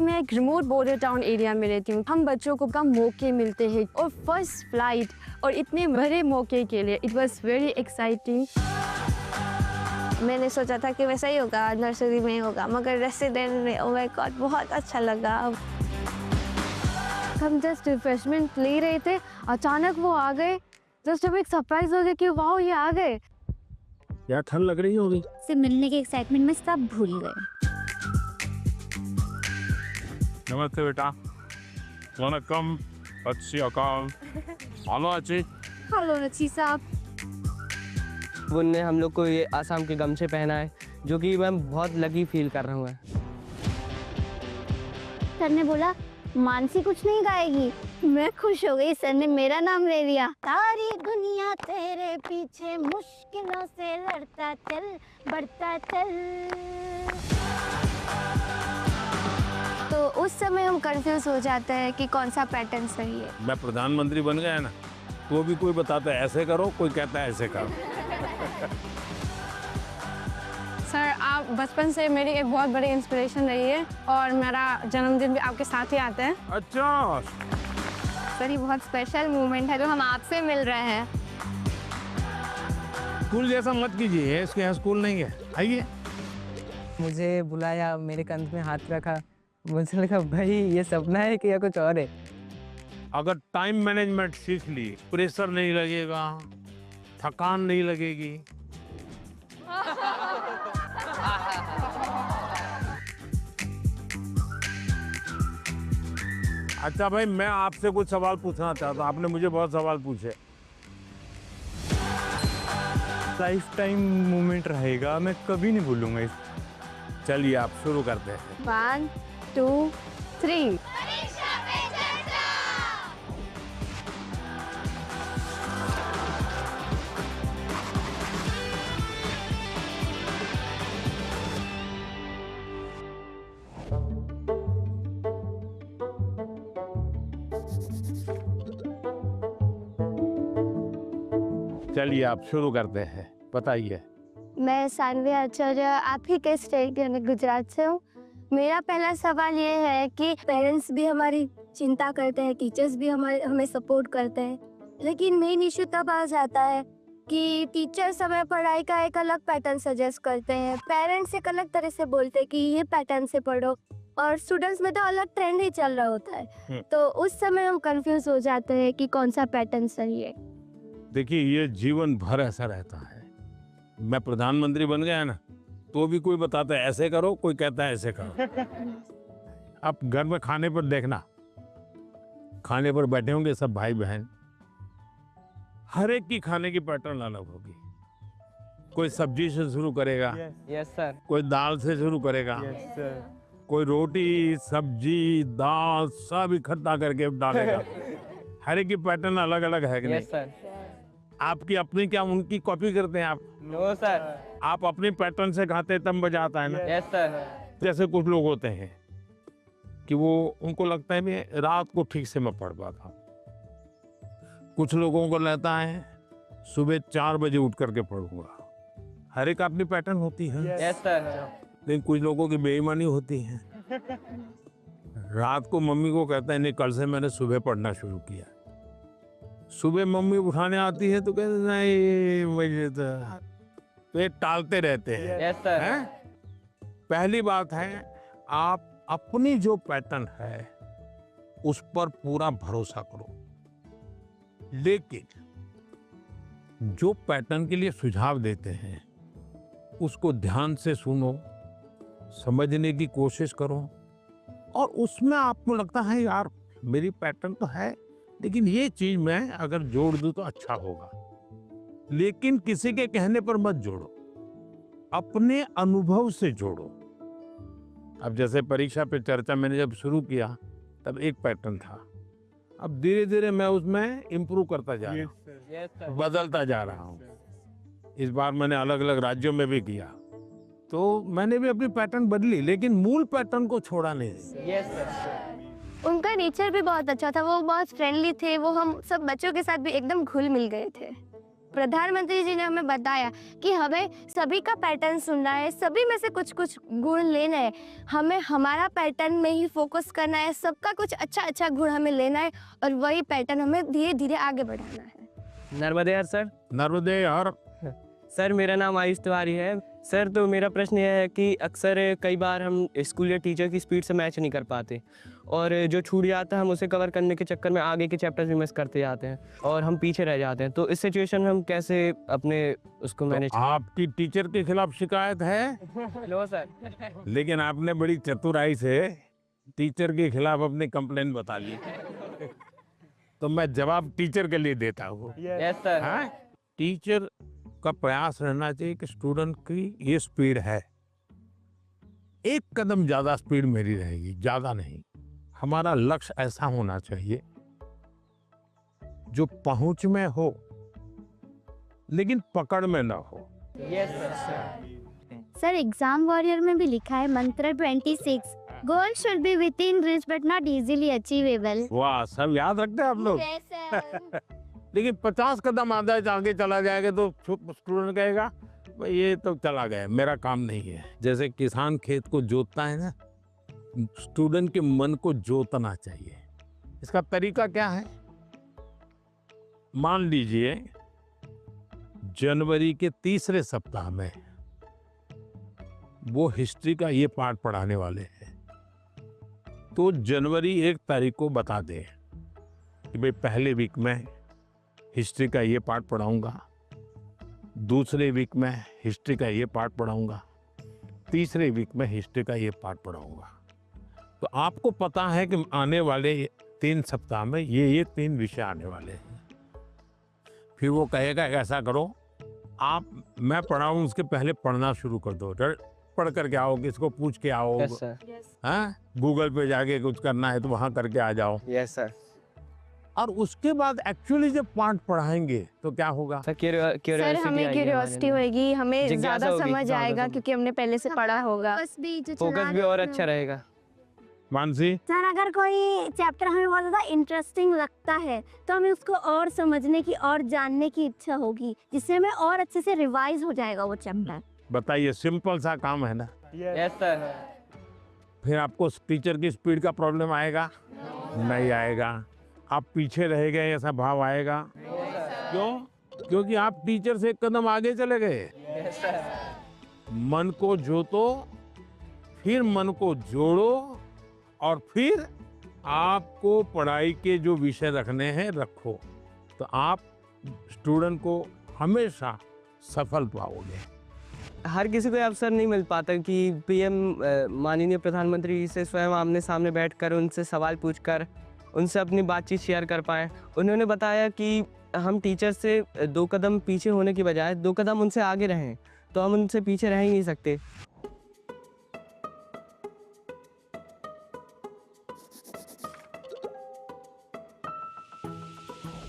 मैं एक remote border town area में रहती हूँ। हम बच्चों को कम मौके मिलते हैं और फर्स्ट फ्लाइट और इतने बड़े मौके के लिए इट वाज वेरी एक्साइटिंग। मैंने सोचा था कि वैसा ही होगा, नर्सरी में होगा, मगर रेसिडेंट में ओह माय गॉड बहुत अच्छा लगा। हम जस्ट रिफ्रेशमेंट ले रहे थे, अचानक वो आ गए। जस्ट हमें एक सरप्राइज हो गया कि वाओ ये आ गए। यार ठंड लग रही होगी। से मिलने के एक्साइटमेंट में सब भूल गए। नमस्ते बेटा। वनकम। अच्छी अकाल। हेलो अच्छी। हेलो रची साहब। उनने हम लोग को ये आसाम के गमछे पहना है, जो कि मैं बहुत लकी फील कर रहा हूँ। सर ने बोला मानसी कुछ नहीं गाएगी। मैं खुश हो गई, सर ने मेरा नाम ले लिया। सारी दुनिया तेरे पीछे मुश्किलों से लड़ता चल, बढ़ता चल। तो उस समय हम कंफ्यूज हो जाते हैं कि कौन सा पैटर्न सही है। मैं प्रधानमंत्री बन गया ना, तो भी कोई बताता है ऐसे करो, कोई कहता है ऐसे करो। सर आप बचपन से मेरी एक बहुत बड़ी इंस्पिरेशन रही है और मेरा जन्मदिन भी आपके साथ ही आता है। अच्छा। सर ये बहुत स्पेशल मोमेंट है जो हम आपसे मिल रहे हैं। स्कूल जैसा मत कीजिए, इसके यहाँ स्कूल नहीं है। आइए। मुझे बुलाया, मेरे कंध में हाथ रखा। मुझे लगा भाई ये सपना है कि या कुछ और है। अगर टाइम मैनेजमेंट सीख ली, प्रेशर नहीं लगेगा, थकान नहीं लगेगी। अच्छा भाई, मैं आपसे कुछ सवाल पूछना चाहता हूँ। आपने मुझे बहुत सवाल पूछे। लाइफ टाइम मोमेंट रहेगा, मैं कभी नहीं भूलूंगा इस। चलिए आप शुरू करते हैं। 1 2 3। चलिए आप शुरू करते हैं, बताइए। मैं सानवी आचार्य, आप ही के स्टेट यानी गुजरात से हूँ। मेरा पहला सवाल ये है कि पेरेंट्स भी हमारी चिंता करते हैं, टीचर्स भी हमें सपोर्ट करते हैं, लेकिन मेन इशू तब आ जाता है कि टीचर्स हमें पढ़ाई का एक अलग पैटर्न सजेस्ट करते हैं, पेरेंट्स एक अलग तरह से बोलते हैं कि ये पैटर्न से पढ़ो, और स्टूडेंट्स में तो अलग ट्रेंड ही चल रहा होता है। तो उस समय हम कंफ्यूज हो जाते हैं कि कौन सा पैटर्न सही है। देखिए ये जीवन भर ऐसा रहता है। मैं प्रधानमंत्री बन गया ना, तो भी कोई बताता है ऐसे करो, कोई कहता है ऐसे करो। आप घर में खाने पर देखना, खाने पर बैठे होंगे सब भाई बहन, हर एक की खाने की पैटर्न अलग होगी। कोई सब्जी से शुरू करेगा, यस सर। कोई दाल से शुरू करेगा, यस सर। कोई रोटी सब्जी दाल सब इकट्ठा करके डालेगा। हर एक की पैटर्न अलग अलग है कि नहीं? Yes sir. आपकी अपनी क्या उनकी कॉपी करते हैं आप? No sir. आप अपने पैटर्न से खाते तब मजा आता है ना। Yes sir. जैसे कुछ लोग होते हैं कि वो उनको लगता है मैं रात को ठीक से मैं पढ़ पाता। कुछ लोगों को लगता है सुबह 4 बजे उठ करके पढ़ूंगा। हर एक अपनी पैटर्न होती है। Yes sir. लेकिन कुछ लोगों की बेईमानी होती है। रात को मम्मी को कहता है नहीं कल से मैंने सुबह पढ़ना शुरू किया। सुबह मम्मी उठाने आती है तो कहते नहीं मुझे तो ये टालते रहते हैं। Yes sir. हैं? पहली बात है आप अपनी जो पैटर्न है उस पर पूरा भरोसा करो, लेकिन जो पैटर्न के लिए सुझाव देते हैं उसको ध्यान से सुनो, समझने की कोशिश करो, और उसमें आपको लगता है यार मेरी पैटर्न तो है लेकिन ये चीज मैं अगर जोड़ दूं तो अच्छा होगा, लेकिन किसी के कहने पर मत जोड़ो, अपने अनुभव से जोड़ो। अब जैसे परीक्षा पे चर्चा मैंने जब शुरू किया तब एक पैटर्न था, अब धीरे धीरे मैं उसमें इम्प्रूव करता जा रहा हूँ, यस सर। बदलता जा रहा हूँ। इस बार मैंने अलग अलग राज्यों में भी किया तो मैंने भी अपनी पैटर्न बदली, लेकिन मूल पैटर्न को छोड़ा नहीं। Yes sir. उनका नेचर भी बहुत अच्छा था, वो बहुत फ्रेंडली थे, वो हम सब बच्चों के साथ भी एकदम घुल मिल गए थे। प्रधानमंत्री जी ने हमें बताया कि हमें सभी का पैटर्न सुनना है, सभी में से कुछ कुछ गुण लेना है, हमें हमारा पैटर्न में ही फोकस करना है, सबका कुछ अच्छा अच्छा गुण हमें लेना है और वही पैटर्न हमें धीरे धीरे आगे बढ़ाना है। नर्मदे हर सर। नर्मदे हर। सर मेरा नाम आयुष तिवारी है। सर तो मेरा प्रश्न यह है कि अक्सर कई बार हम स्कूल या टीचर की स्पीड से मैच नहीं कर पाते और जो छूट जाता है हम उसे कवर करने के चक्कर में आगे के चैप्टर्स भी मिस करते जाते हैं और हम पीछे रह जाते हैं। तो इस सिचुएशन में हम कैसे अपने उसको मैनेज आपकी टीचर के खिलाफ शिकायत है? लो सर। लेकिन आपने बड़ी चतुराई से टीचर के खिलाफ अपनी कंप्लेंट बता ली। तो मैं जवाब टीचर के लिए देता हूँ। Yes sir. हाँ? टीचर का प्रयास रहना चाहिए कि स्टूडेंट की ये स्पीड है, एक कदम ज्यादा स्पीड मेरी रहेगी, ज्यादा नहीं। हमारा लक्ष्य ऐसा होना चाहिए जो पहुंच में हो लेकिन पकड़ में ना हो। Yes sir. Sir exam warrior में भी लिखा है मंत्र 26, goal should be with in reach but not easily achievable. वाह, सब याद रखते हैं आप लोग। लेकिन 50 कदम आगे चला जाएगा तो स्टूडेंट कहेगा भाई ये तो चला गया, मेरा काम नहीं है। जैसे किसान खेत को जोतता है ना, स्टूडेंट के मन को जोतना चाहिए। इसका तरीका क्या है? मान लीजिए जनवरी के तीसरे सप्ताह में वो हिस्ट्री का ये पार्ट पढ़ाने वाले हैं, तो जनवरी 1 तारीख को बता दें कि भाई पहले वीक में हिस्ट्री का ये पार्ट पढ़ाऊंगा, दूसरे वीक में हिस्ट्री का ये पार्ट पढ़ाऊंगा, तीसरे वीक में हिस्ट्री का ये पार्ट पढ़ाऊंगा। तो आपको पता है कि आने वाले 3 सप्ताह में ये 3 विषय आने वाले हैं। फिर वो कहेगा ऐसा करो, आप मैं पढ़ाऊं उसके पहले पढ़ना शुरू कर दो, पढ़ करके आओ, किसको पूछ के आओ। Yes sir. हाँ, गूगल पे जाके कुछ करना है तो वहां करके आ जाओ। Yes sir. और उसके बाद एक्चुअली जब पार्ट पढ़ाएंगे तो क्या होगा? सर सर हमें क्यूरियोसिटी होगी, हमें जिज्ञासा ज्यादा होगी, समझ ज्यादा आएगा समझ। क्योंकि हमने पहले से पढ़ा होगा। फोकस भी और अच्छा रहेगा। मानसी, सर अगर कोई चैप्टर हमें बहुत ज़्यादा इंटरेस्टिंग लगता है तो हमें उसको और समझने की और जानने की इच्छा होगी, जिससे हमें और अच्छे से रिवाइज हो जाएगा वो चैप्टर। बताइए, सिंपल सा काम है ना। Yes sir. फिर आपको टीचर की स्पीड का प्रॉब्लम आएगा? नहीं आएगा। आप पीछे रह गए ऐसा भाव आएगा? क्यों? क्योंकि आप टीचर से एक कदम आगे चले गए। मन को जोतो, फिर मन को जोड़ो और फिर आपको पढ़ाई के जो विषय रखने हैं रखो, तो आप स्टूडेंट को हमेशा सफल पाओगे। हर किसी को ये अवसर नहीं मिल पाता कि पीएम माननीय प्रधानमंत्री से स्वयं आमने सामने बैठकर उनसे सवाल पूछकर उनसे अपनी बातचीत शेयर कर पाए। उन्होंने बताया कि हम टीचर से 2 कदम पीछे होने की बजाय 2 कदम उनसे आगे रहें, तो हम उनसे पीछे रह ही नहीं सकते।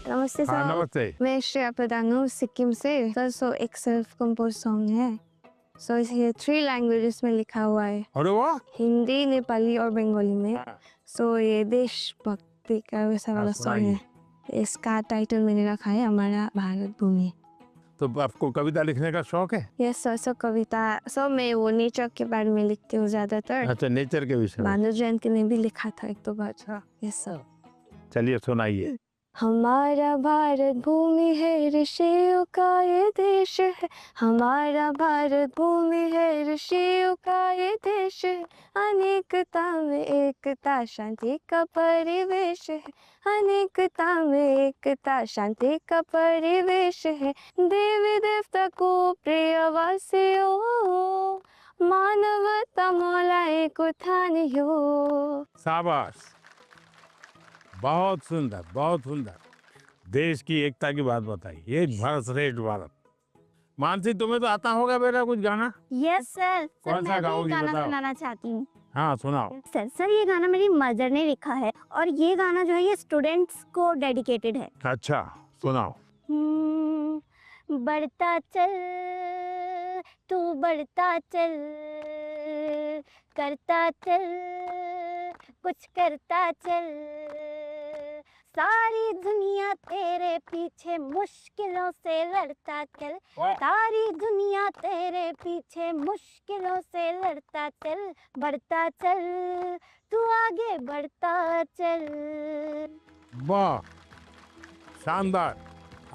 नमस्ते हाँ, सर। नमस्ते। मैं श्रेया प्रधान हूँ सिक्किम से सर। सो एक सेल्फ कंपोज सॉन्ग है। सो ये 3 लैंग्वेजेस में लिखा हुआ है, अरे वाह, हिंदी, नेपाली और बंगाली में। सो ये देशभक्ति का वैसा वाला सॉन्ग है। इसका टाइटल मैंने रखा है हमारा भारत भूमि। तो आपको कविता लिखने का शौक है? Yes sir. सो कविता सो मैं वो नेचर के बारे में लिखती हूँ ज्यादातर। अच्छा, नेचर के विषय में। भानु जयंती ने भी लिखा था 1-2 बार। Yes sir. चलिए सुनाइए। हमारा भारत भूमि है, ऋषियों का ये देश है। हमारा भारत भूमि है, ऋषियों का ये देश है। अनेकता में एकता, शांति का परिवेश है। अनेकता में एकता, शांति का परिवेश है। देवी देवता को प्रिय वासियों, मानवता मौला एक उठानियो। शाबाश, बहुत सुंदर, बहुत सुंदर। देश की एकता की बात बताई, एक भारत श्रेष्ठ भारत। मानसी, तुम्हें तो आता होगा बेटा कुछ गाना? Yes sir. कौन सा मैं भी गाओगी, गाना बताओ। सुनाना चाहती हूँ। हाँ, सुनाओ। सर ये गाना मेरी मदर ने लिखा है और ये गाना जो है ये स्टूडेंट्स को डेडिकेटेड है। अच्छा, सुनाओ। बढ़ता चल तू बढ़ता चल, करता चल कुछ करता चल, सारी दुनिया तेरे पीछे मुश्किलों से लड़ता चल, सारी दुनिया तेरे पीछे मुश्किलों से लड़ता चल, बढ़ता चल, तू आगे बढ़ता चल। वाह, शानदार।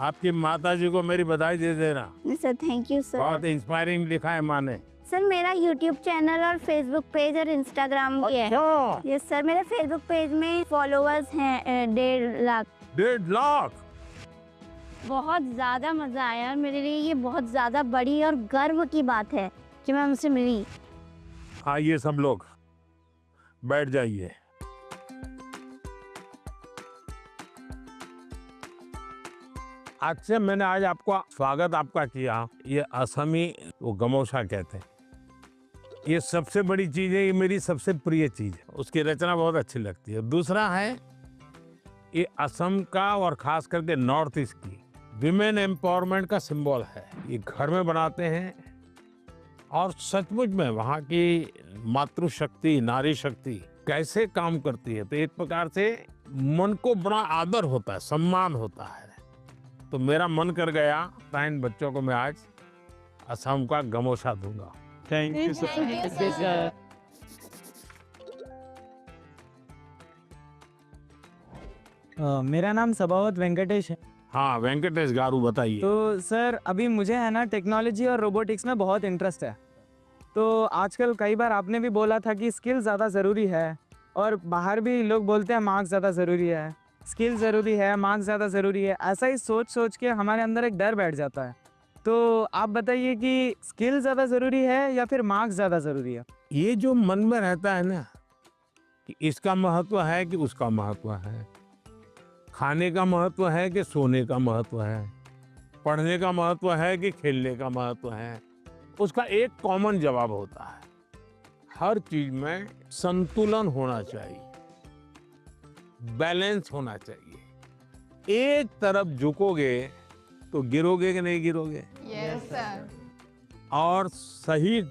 आपकी माता जी को मेरी बधाई दे देना। Sir thank you sir. बहुत इंस्पायरिंग लिखा है माँ ने। सर मेरा यूट्यूब चैनल और फेसबुक पेज और इंस्टाग्राम भी है। अच्छा, यस सर, मेरे फेसबुक पेज में फॉलोअर्स हैं 1.5 लाख। 1.5 लाख। बहुत ज़्यादा मज़ा आया और मेरे लिए ये बहुत ज़्यादा बड़ी और गर्व की बात है कि मैं उनसे मिली। आइए सब लोग बैठ जाइए। अच्छा, मैंने आज आपका स्वागत आपका किया। ये असमी वो गमोशा कहते हैं। ये सबसे बड़ी चीज है, ये मेरी सबसे प्रिय चीज है। उसकी रचना बहुत अच्छी लगती है। दूसरा है ये असम का और खास करके नॉर्थ ईस्ट की विमेन एम्पावरमेंट का सिंबल है। ये घर में बनाते हैं और सचमुच में वहाँ की मातृशक्ति, नारी शक्ति कैसे काम करती है, तो एक प्रकार से मन को बड़ा आदर होता है, सम्मान होता है। तो मेरा मन कर गया था इन बच्चों को मैं आज असम का गमोशा दूंगा। Thank you sir. मेरा नाम सबावत वेंकटेश है। हाँ वेंकटेश गारू, बताइए। तो सर अभी मुझे है ना टेक्नोलॉजी और रोबोटिक्स में बहुत इंटरेस्ट है। तो आजकल कई बार आपने भी बोला था कि स्किल ज़्यादा ज़रूरी है, और बाहर भी लोग बोलते हैं मार्क्स ज़्यादा ज़रूरी है, स्किल ज़रूरी है, मार्क्स ज़्यादा ज़रूरी है। ऐसा ही सोच सोच के हमारे अंदर एक डर बैठ जाता है। तो आप बताइए कि स्किल ज़्यादा ज़रूरी है या फिर मार्क्स ज़्यादा ज़रूरी है? ये जो मन में रहता है ना कि इसका महत्व है कि उसका महत्व है, खाने का महत्व है कि सोने का महत्व है, पढ़ने का महत्व है कि खेलने का महत्व है, उसका एक कॉमन जवाब होता है, हर चीज में संतुलन होना चाहिए, बैलेंस होना चाहिए। एक तरफ झुकोगे तो गिरोगे कि नहीं गिरोगे? Yes sir. और सही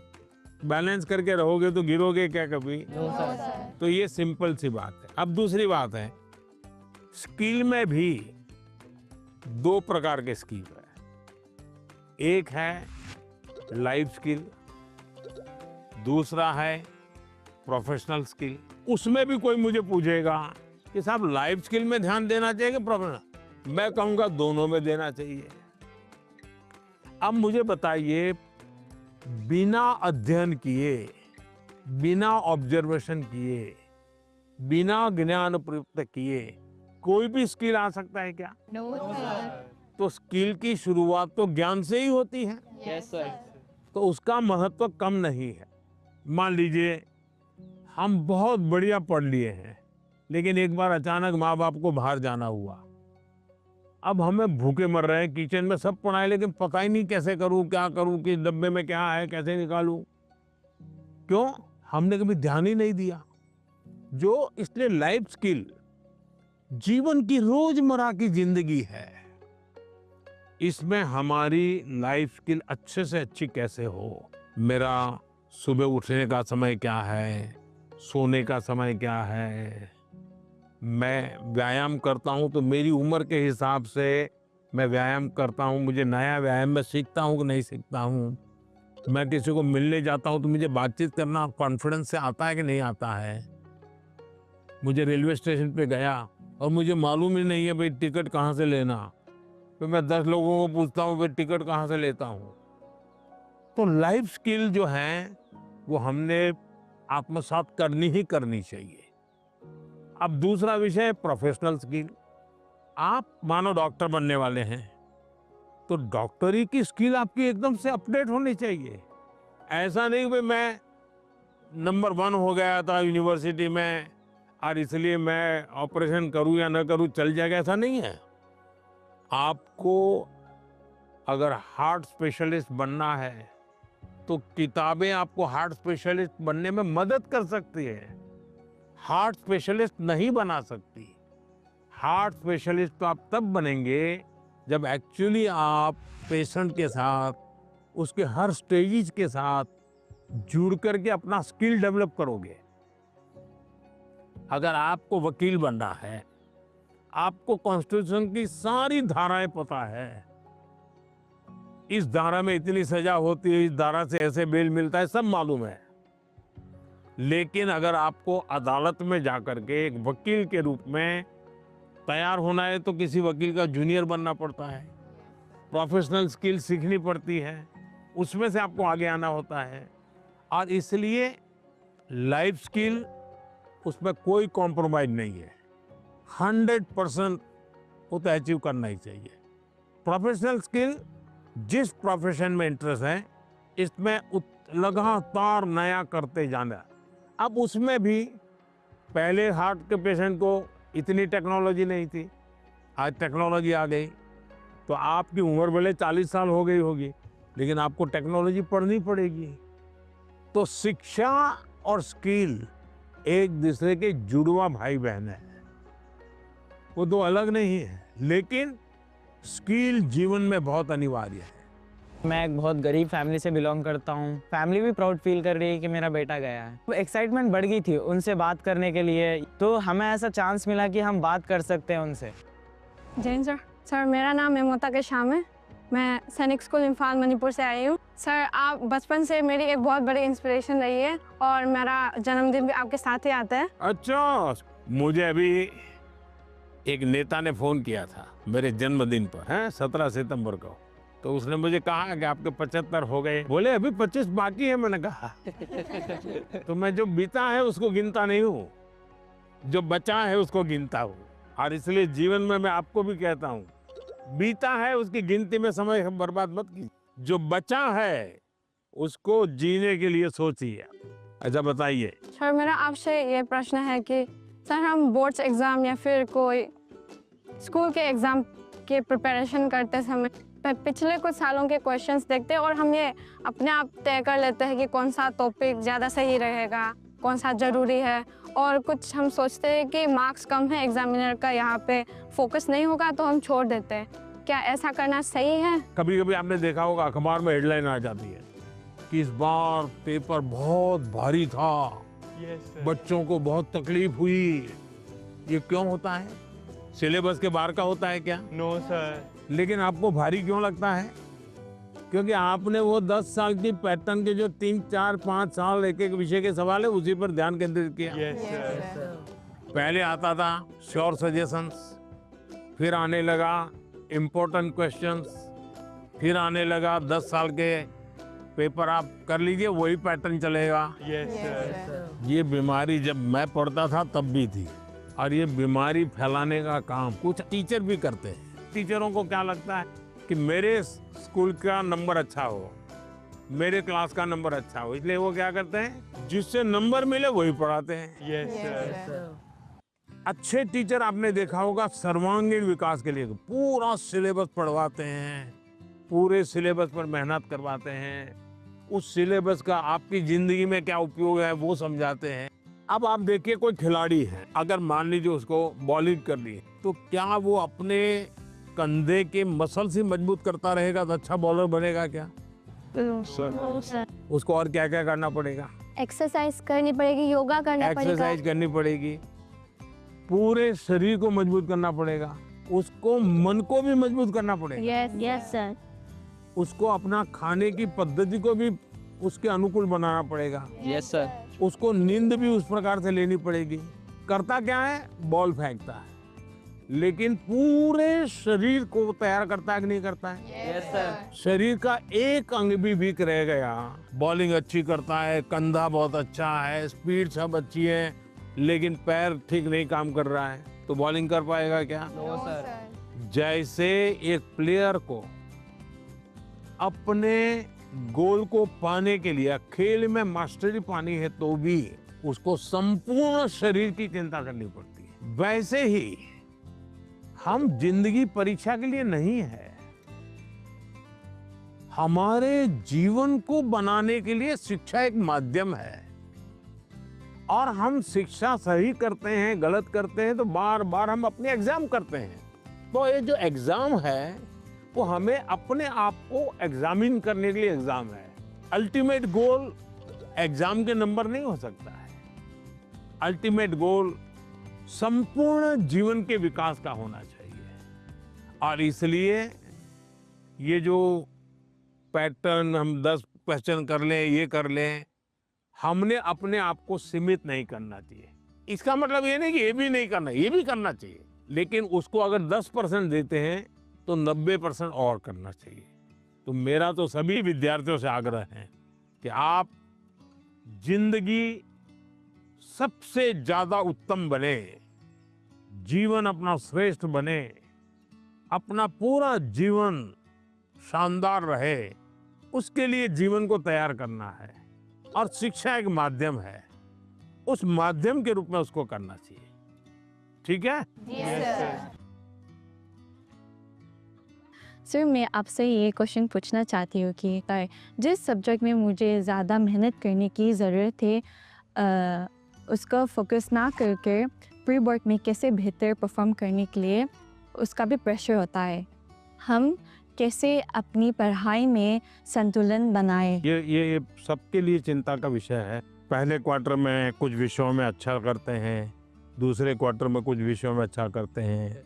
बैलेंस करके रहोगे तो गिरोगे क्या कभी? तो ये सिंपल सी बात है। अब दूसरी बात है, स्किल में भी 2 प्रकार के स्किल है। एक है लाइफ स्किल, दूसरा है प्रोफेशनल स्किल। उसमें भी कोई मुझे पूछेगा कि साहब लाइफ स्किल में ध्यान देना चाहिए कि प्रोफेशनल, मैं कहूंगा दोनों में देना चाहिए। अब मुझे बताइए, बिना अध्ययन किए, बिना ऑब्जर्वेशन किए, बिना ज्ञान प्राप्त किए कोई भी स्किल आ सकता है क्या? No sir. तो स्किल की शुरुआत तो ज्ञान से ही होती है। Yes sir. तो उसका महत्व कम नहीं है। मान लीजिए हम बहुत बढ़िया पढ़ लिए हैं, लेकिन एक बार अचानक माँ बाप को बाहर जाना हुआ। अब हमें भूखे मर रहे हैं, किचन में सब पड़ा है, लेकिन पता ही नहीं कैसे करूं, क्या करूं, कि डब्बे में क्या है, कैसे निकालूं। क्यों? हमने कभी ध्यान ही नहीं दिया। इसलिए लाइफ स्किल जीवन की रोजमर्रा की जिंदगी है, इसमें हमारी लाइफ स्किल अच्छे से अच्छी कैसे हो। मेरा सुबह उठने का समय क्या है, सोने का समय क्या है, मैं व्यायाम करता हूं तो मेरी उम्र के हिसाब से मैं व्यायाम करता हूं, मुझे नया व्यायाम में सीखता हूं कि नहीं सीखता हूं। मैं किसी को मिलने जाता हूं तो मुझे बातचीत करना कॉन्फिडेंस से आता है कि नहीं आता है। मुझे रेलवे स्टेशन पे गया और मुझे मालूम ही नहीं है भाई टिकट कहाँ से लेना, तो मैं 10 लोगों को पूछता हूँ भाई टिकट कहाँ से लेता हूँ। तो लाइफ स्किल जो है वो हमने आत्मसात करनी ही करनी चाहिए। अब दूसरा विषय है प्रोफेशनल स्किल। आप मानो डॉक्टर बनने वाले हैं, तो डॉक्टरी की स्किल आपकी एकदम से अपडेट होनी चाहिए। ऐसा नहीं कि मैं नंबर 1 हो गया था यूनिवर्सिटी में और इसलिए मैं ऑपरेशन करूं या ना करूं चल जाएगा, ऐसा नहीं है। आपको अगर हार्ट स्पेशलिस्ट बनना है तो किताबें आपको हार्ट स्पेशलिस्ट बनने में मदद कर सकती है, हार्ट स्पेशलिस्ट नहीं बना सकती। हार्ट स्पेशलिस्ट तो आप तब बनेंगे जब एक्चुअली आप पेशेंट के साथ, उसके हर स्टेजेस के साथ जुड़ करके अपना स्किल डेवलप करोगे। अगर आपको वकील बनना है, आपको कॉन्स्टिट्यूशन की सारी धाराएं पता है, इस धारा में इतनी सजा होती है, इस धारा से ऐसे बेल मिलता है, सब मालूम है। लेकिन अगर आपको अदालत में जाकर के एक वकील के रूप में तैयार होना है तो किसी वकील का जूनियर बनना पड़ता है, प्रोफेशनल स्किल सीखनी पड़ती है, उसमें से आपको आगे आना होता है। और इसलिए लाइफ स्किल, उसमें कोई कॉम्प्रोमाइज नहीं है, 100% वो तो अचीव करना ही चाहिए। प्रोफेशनल स्किल, जिस प्रोफेशन में इंटरेस्ट है, इसमें लगातार नया करते जाना। अब उसमें भी पहले हार्ट के पेशेंट को इतनी टेक्नोलॉजी नहीं थी, आज टेक्नोलॉजी आ गई, तो आपकी उम्र भले 40 साल हो गई होगी, लेकिन आपको टेक्नोलॉजी पढ़नी पड़ेगी। तो शिक्षा और स्किल एक दूसरे के जुड़वा भाई बहन है, वो दो अलग नहीं है, लेकिन स्किल जीवन में बहुत अनिवार्य है। मैं एक बहुत गरीब फैमिली से बिलोंग करता हूँ। फैमिली भी प्राउड फील कर रही है कि मेरा बेटा गया है। वो एक्साइटमेंट बढ़ गई थी उनसे बात करने के लिए, तो हमें ऐसा चांस मिला कि हम बात कर सकते हैं उनसे। जैन सर, सर मेरा नाम मेमोता के शाम है, मैं सैनिक स्कूल इम्फाल मणिपुर से आई हूँ। सर आप बचपन से मेरी एक बहुत बड़ी इंस्पिरेशन रही है और मेरा जन्मदिन भी आपके साथ ही आता है। अच्छा, मुझे अभी एक नेता ने फोन किया था मेरे जन्मदिन पर, है 17 सितंबर को, तो उसने मुझे कहा कि आपके 75 हो गए, बोले अभी 25 बाकी है। मैंने कहा तो मैं जो बीता है उसको गिनता नहीं हूँ, जो बचा है उसको गिनता हूँ। और इसलिए जीवन में मैं आपको भी कहता हूँ, बीता है उसकी गिनती में समय बर्बाद मत कीजिए, जो बचा है उसको जीने के लिए सोचिए। अच्छा बताइए। सर मेरा आपसे ये प्रश्न है कि सर हम बोर्ड्स एग्ज़ाम या फिर कोई स्कूल के एग्ज़ाम के प्रिपरेशन करते समय पिछले कुछ सालों के क्वेश्चंस देखते हैं और हम ये अपने आप तय कर लेते हैं कि कौन सा टॉपिक ज़्यादा सही रहेगा, कौन सा ज़रूरी है, और कुछ हम सोचते हैं कि मार्क्स कम है, एग्जामिनर का यहाँ पे फोकस नहीं होगा तो हम छोड़ देते हैं। क्या ऐसा करना सही है? कभी कभी आपने देखा होगा अखबार में हेडलाइन आ जाती है कि इस बार पेपर बहुत भारी था, बच्चों को बहुत तकलीफ हुई। ये क्यों होता है? सिलेबस के बाहर का होता है क्या? No sir. लेकिन आपको भारी क्यों लगता है? क्योंकि आपने वो 10 साल की पैटर्न के जो 3, 4, 5 साल एक एक विषय के सवाल है उसी पर ध्यान केंद्रित किया। पहले आता था श्योर सजेशंस, फिर आने लगा इम्पोर्टेंट क्वेश्चंस, फिर आने लगा 10 साल के पेपर आप कर लीजिए, वही पैटर्न चलेगा। ये बीमारी जब मैं पढ़ता था तब भी थी, और ये बीमारी फैलाने का काम कुछ टीचर भी करते हैं। टीचरों को क्या लगता है कि मेरे स्कूल का नंबर अच्छा हो, मेरे क्लास का नंबर अच्छा हो, इसलिए वो क्या करते हैं, जिससे नंबर मिले वही पढ़ाते हैं। अच्छे टीचर आपने देखा होगा सर्वांगीण विकास के लिए पूरा सिलेबस पढ़वाते हैं, पूरे सिलेबस पर मेहनत करवाते हैं, उस सिलेबस का आपकी जिंदगी में क्या उपयोग है वो समझाते हैं। अब आप देखिए कोई खिलाड़ी है, अगर मान लीजिए उसको बॉलिंग करनी है, तो क्या वो अपने कंधे के मसल से मजबूत करता रहेगा तो अच्छा बॉलर बनेगा क्या? उसको और क्या क्या करना पड़ेगा? एक्सरसाइज करनी पड़ेगी, योगा करना पड़ेगा, एक्सरसाइज करनी पड़ेगी, पूरे शरीर को मजबूत करना पड़ेगा, उसको मन को भी मजबूत करना पड़ेगा। Yes sir. उसको अपना खाने की पद्धति को भी उसके अनुकूल बनाना पड़ेगा। Yes sir. उसको नींद भी उस प्रकार से लेनी पड़ेगी। करता क्या है? बॉल फेंकता है, लेकिन पूरे शरीर को तैयार करता है कि नहीं करता है? Yes sir. शरीर का एक अंग भी वीक रह गया, बॉलिंग अच्छी करता है, कंधा बहुत अच्छा है, स्पीड सब अच्छी है, लेकिन पैर ठीक नहीं काम कर रहा है, तो बॉलिंग कर पाएगा क्या? No sir. जैसे एक प्लेयर को अपने गोल को पाने के लिए खेल में मास्टरी पानी है तो भी उसको संपूर्ण शरीर की चिंता करनी पड़ती है। वैसे ही हम जिंदगी परीक्षा के लिए नहीं है, हमारे जीवन को बनाने के लिए शिक्षा एक माध्यम है। और हम शिक्षा सही करते हैं, गलत करते हैं तो बार बार हम अपने एग्जाम करते हैं। तो ये जो एग्जाम है वो हमें अपने आप को एग्जामिन करने के लिए एग्जाम है। अल्टीमेट गोल एग्जाम के नंबर नहीं हो सकता है। अल्टीमेट गोल संपूर्ण जीवन के विकास का होना चाहिए। और इसलिए ये जो पैटर्न हम 10 क्वेश्चन कर लें, ये कर लें, हमने अपने आप को सीमित नहीं करना चाहिए। इसका मतलब ये नहीं कि ये भी नहीं करना, ये भी करना चाहिए, लेकिन उसको अगर 10% देते हैं तो 90% और करना चाहिए। तो मेरा तो सभी विद्यार्थियों से आग्रह है कि आप जिंदगी सबसे ज्यादा उत्तम बने, जीवन अपना श्रेष्ठ बने, अपना पूरा जीवन शानदार रहे, उसके लिए जीवन को तैयार करना है। और शिक्षा एक माध्यम है, उस माध्यम के रूप में उसको करना चाहिए। ठीक है? सर, मैं आपसे ये क्वेश्चन पूछना चाहती हूँ कि जिस सब्जेक्ट में मुझे ज़्यादा मेहनत करने की ज़रूरत है, उसका फोकस ना करके प्री बोर्ड में कैसे बेहतर परफॉर्म करने के लिए उसका भी प्रेशर होता है। हम कैसे अपनी पढ़ाई में संतुलन बनाएं? ये सबके लिए चिंता का विषय है। पहले क्वार्टर में कुछ विषयों में अच्छा करते हैं, दूसरे क्वार्टर में कुछ विषयों में अच्छा करते हैं,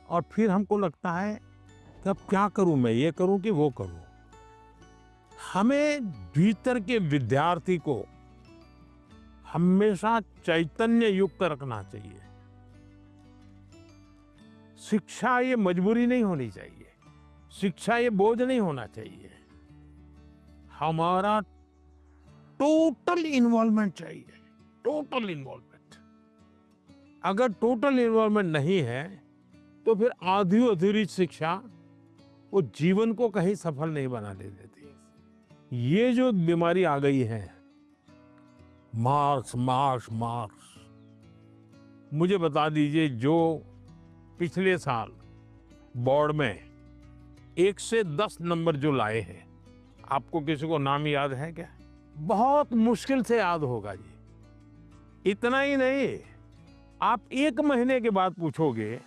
और फिर हमको लगता है कि अब क्या करूं, मैं ये करूं कि वो करूं। हमें भीतर के विद्यार्थी को हमेशा चैतन्य युक्त रखना चाहिए। शिक्षा ये मजबूरी नहीं होनी चाहिए, शिक्षा ये बोझ नहीं होना चाहिए। हमारा टोटल इन्वॉल्वमेंट चाहिए, टोटल इन्वॉल्वमेंट। अगर टोटल इन्वॉल्वमेंट नहीं है तो फिर आधी अधूरी शिक्षा वो जीवन को कहीं सफल नहीं बना दे देती। ये जो बीमारी आ गई है, मार्क्स मार्क्स मार्क्स, मुझे बता दीजिए, जो पिछले साल बोर्ड में 1 से 10 नंबर जो लाए हैं, आपको किसी को नाम याद है क्या? बहुत मुश्किल से याद होगा जी। इतना ही नहीं, आप 1 महीने के बाद पूछोगे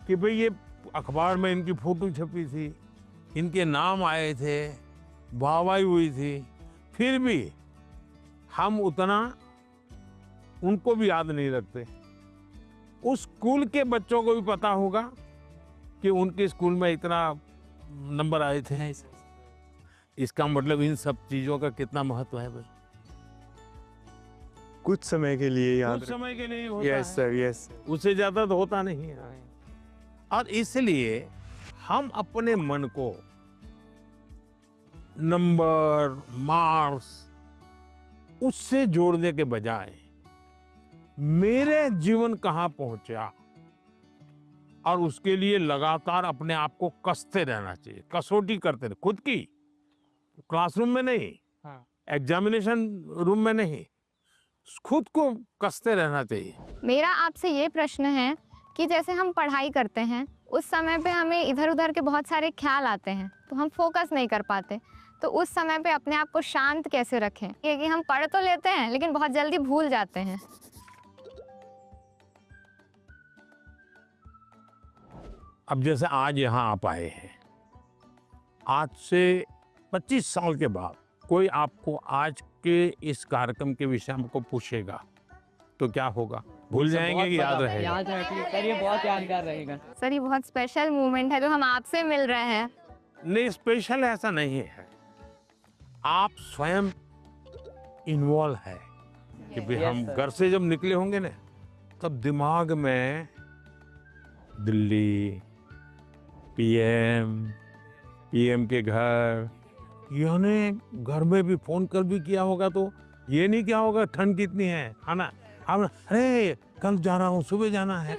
कि भाई ये अखबार में इनकी फोटो छपी थी, इनके नाम आए थे, वाहवाही हुई थी, फिर भी हम उतना उनको भी याद नहीं रखते। उस स्कूल के बच्चों को भी पता होगा कि उनके स्कूल में इतना नंबर आए थे। इसका मतलब इन सब चीजों का कितना महत्व है भाई? कुछ समय के लिए याद कुछ समय के लिए होता यस है, सर, यस। उससे ज्यादा तो होता नहीं है। और इसलिए हम अपने मन को नंबर, मार्क्स, उससे जोड़ने के बजाय मेरे जीवन कहां पहुंचा, और उसके लिए लगातार अपने आप को कसते रहना चाहिए, कसौटी करते रहे, खुद की, क्लासरूम में नहीं, एग्जामिनेशन रूम में नहीं, खुद को कसते रहना चाहिए। मेरा आपसे ये प्रश्न है कि जैसे हम पढ़ाई करते हैं, उस समय पे हमें इधर उधर के बहुत सारे ख्याल आते हैं, तो हम फोकस नहीं कर पाते। तो उस समय पे अपने आप को शांत कैसे रखें? क्योंकि हम पढ़ तो लेते हैं लेकिन बहुत जल्दी भूल जाते हैं। अब जैसे आज यहाँ आप आए हैं, आज से 25 साल के बाद कोई आपको आज के इस कार्यक्रम के विषय में को पूछेगा तो क्या होगा? भूल जाएंगे कि याद रहेगा? याद रखिए सर, ये बहुत यादगार रहेगा। सर, ये बहुत स्पेशल मोमेंट है जो हम आपसे मिल रहे हैं। नहीं, स्पेशल ऐसा नहीं है, आप स्वयं इन्वॉल्व है कि भाई हम घर से जब निकले होंगे ना, तब दिमाग में दिल्ली, पीएम के घर, यानी घर में भी फोन कर भी किया होगा, तो ये नहीं क्या होगा ठंड कितनी है ना, अब अरे कल जा रहा हूँ, सुबह जाना है।